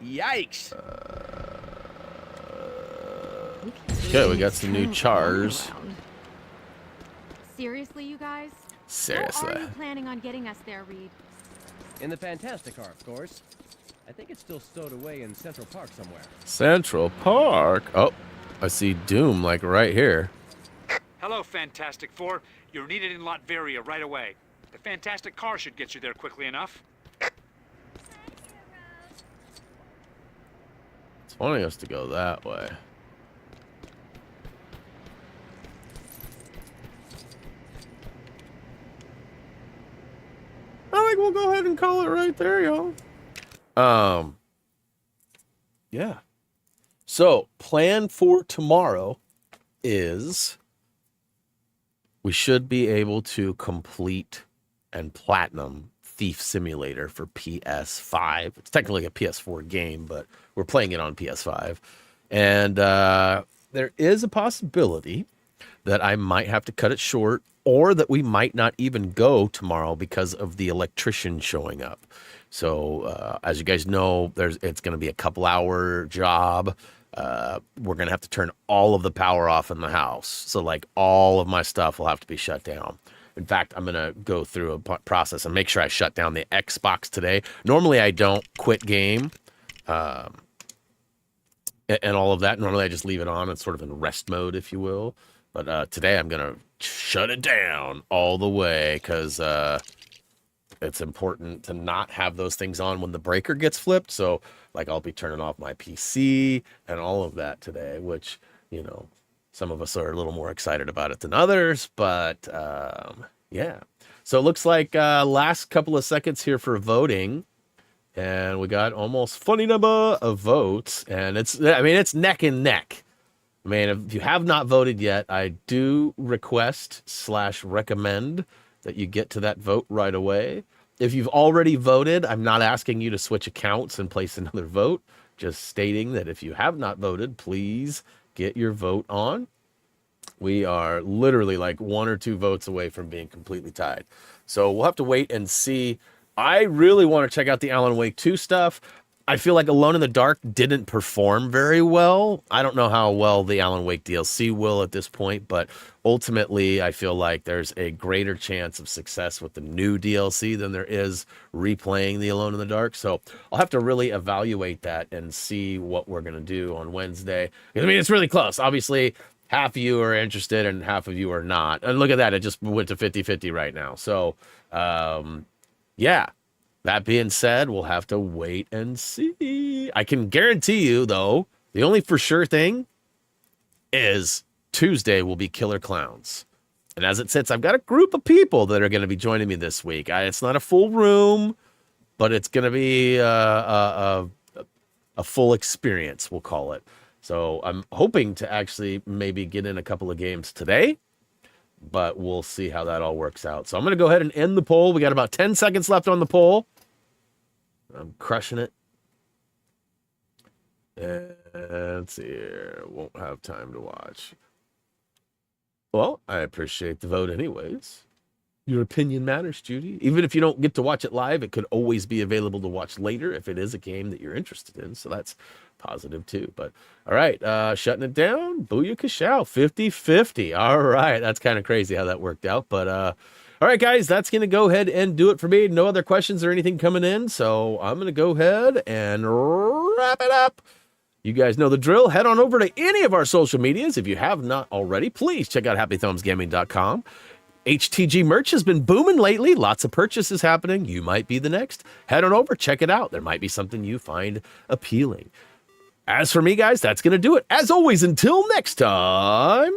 Yikes. Okay, we got some new chars. Seriously, you guys? Seriously. How are you planning on getting us there, Reed? In the Fantastic Car, of course. I think it's still stowed away in Central Park somewhere. Central Park. Oh, I see Doom like right here. Hello, Fantastic Four. You're needed in Latveria right away. The Fantastic Car should get you there quickly enough. It's wanting us to go that way. I think we'll go ahead and call it right there, y'all. Yeah. So, plan for tomorrow is we should be able to complete and platinum Thief Simulator for PS5. It's technically a PS4 game, but we're playing it on PS5. And there is a possibility that I might have to cut it short, or that we might not even go tomorrow because of the electrician showing up. So as you guys know, it's going to be a couple-hour job. We're going to have to turn all of the power off in the house. So like all of my stuff will have to be shut down. In fact, I'm going to go through a process and make sure I shut down the Xbox today. Normally, I don't quit game and all of that. Normally, I just leave it on. It's sort of in rest mode, if you will. But today, I'm going to shut it down all the way because it's important to not have those things on when the breaker gets flipped. So, like, I'll be turning off my PC and all of that today, which, you know, some of us are a little more excited about it than others, but yeah. So it looks like last couple of seconds here for voting, and we got almost funny number of votes, and it's neck and neck. I mean, if you have not voted yet, I do request / recommend that you get to that vote right away. If you've already voted, I'm not asking you to switch accounts and place another vote, just stating that if you have not voted, please get your vote on. We are literally like 1 or 2 votes away from being completely tied. So we'll have to wait and see. I really want to check out the Alan Wake 2 stuff. I feel like Alone in the Dark didn't perform very well. I don't know how well the Alan Wake DLC will at this point, but ultimately I feel like there's a greater chance of success with the new DLC than there is replaying the Alone in the Dark. So I'll have to really evaluate that and see what we're going to do on Wednesday. I mean, it's really close. Obviously, half of you are interested and half of you are not. And look at that. It just went to 50-50 right now. So, yeah. That being said, we'll have to wait and see. I can guarantee you, though, the only for sure thing is Tuesday will be Killer Clowns. And as it sits, I've got a group of people that are going to be joining me this week. It's not a full room, but it's going to be a full experience, we'll call it. So I'm hoping to actually maybe get in a couple of games today, but we'll see how that all works out. So I'm going to go ahead and end the poll. We got about 10 seconds left on the poll. I'm crushing it. And let's see here. Won't have time to watch. Well, I appreciate the vote anyways. Your opinion matters, Judy. Even if you don't get to watch it live, it could always be available to watch later if it is a game that you're interested in. So that's positive too. But all right, shutting it down. Booyah Kashow, 50-50. All right, that's kind of crazy how that worked out. But all right, guys, that's going to go ahead and do it for me. No other questions or anything coming in. So I'm going to go ahead and wrap it up. You guys know the drill. Head on over to any of our social medias. If you have not already, please check out HappyThumbsGaming.com. HTG merch has been booming lately. Lots of purchases happening. You might be the next. Head on over, check it out. There might be something you find appealing. As for me, guys, that's going to do it. As always, until next time.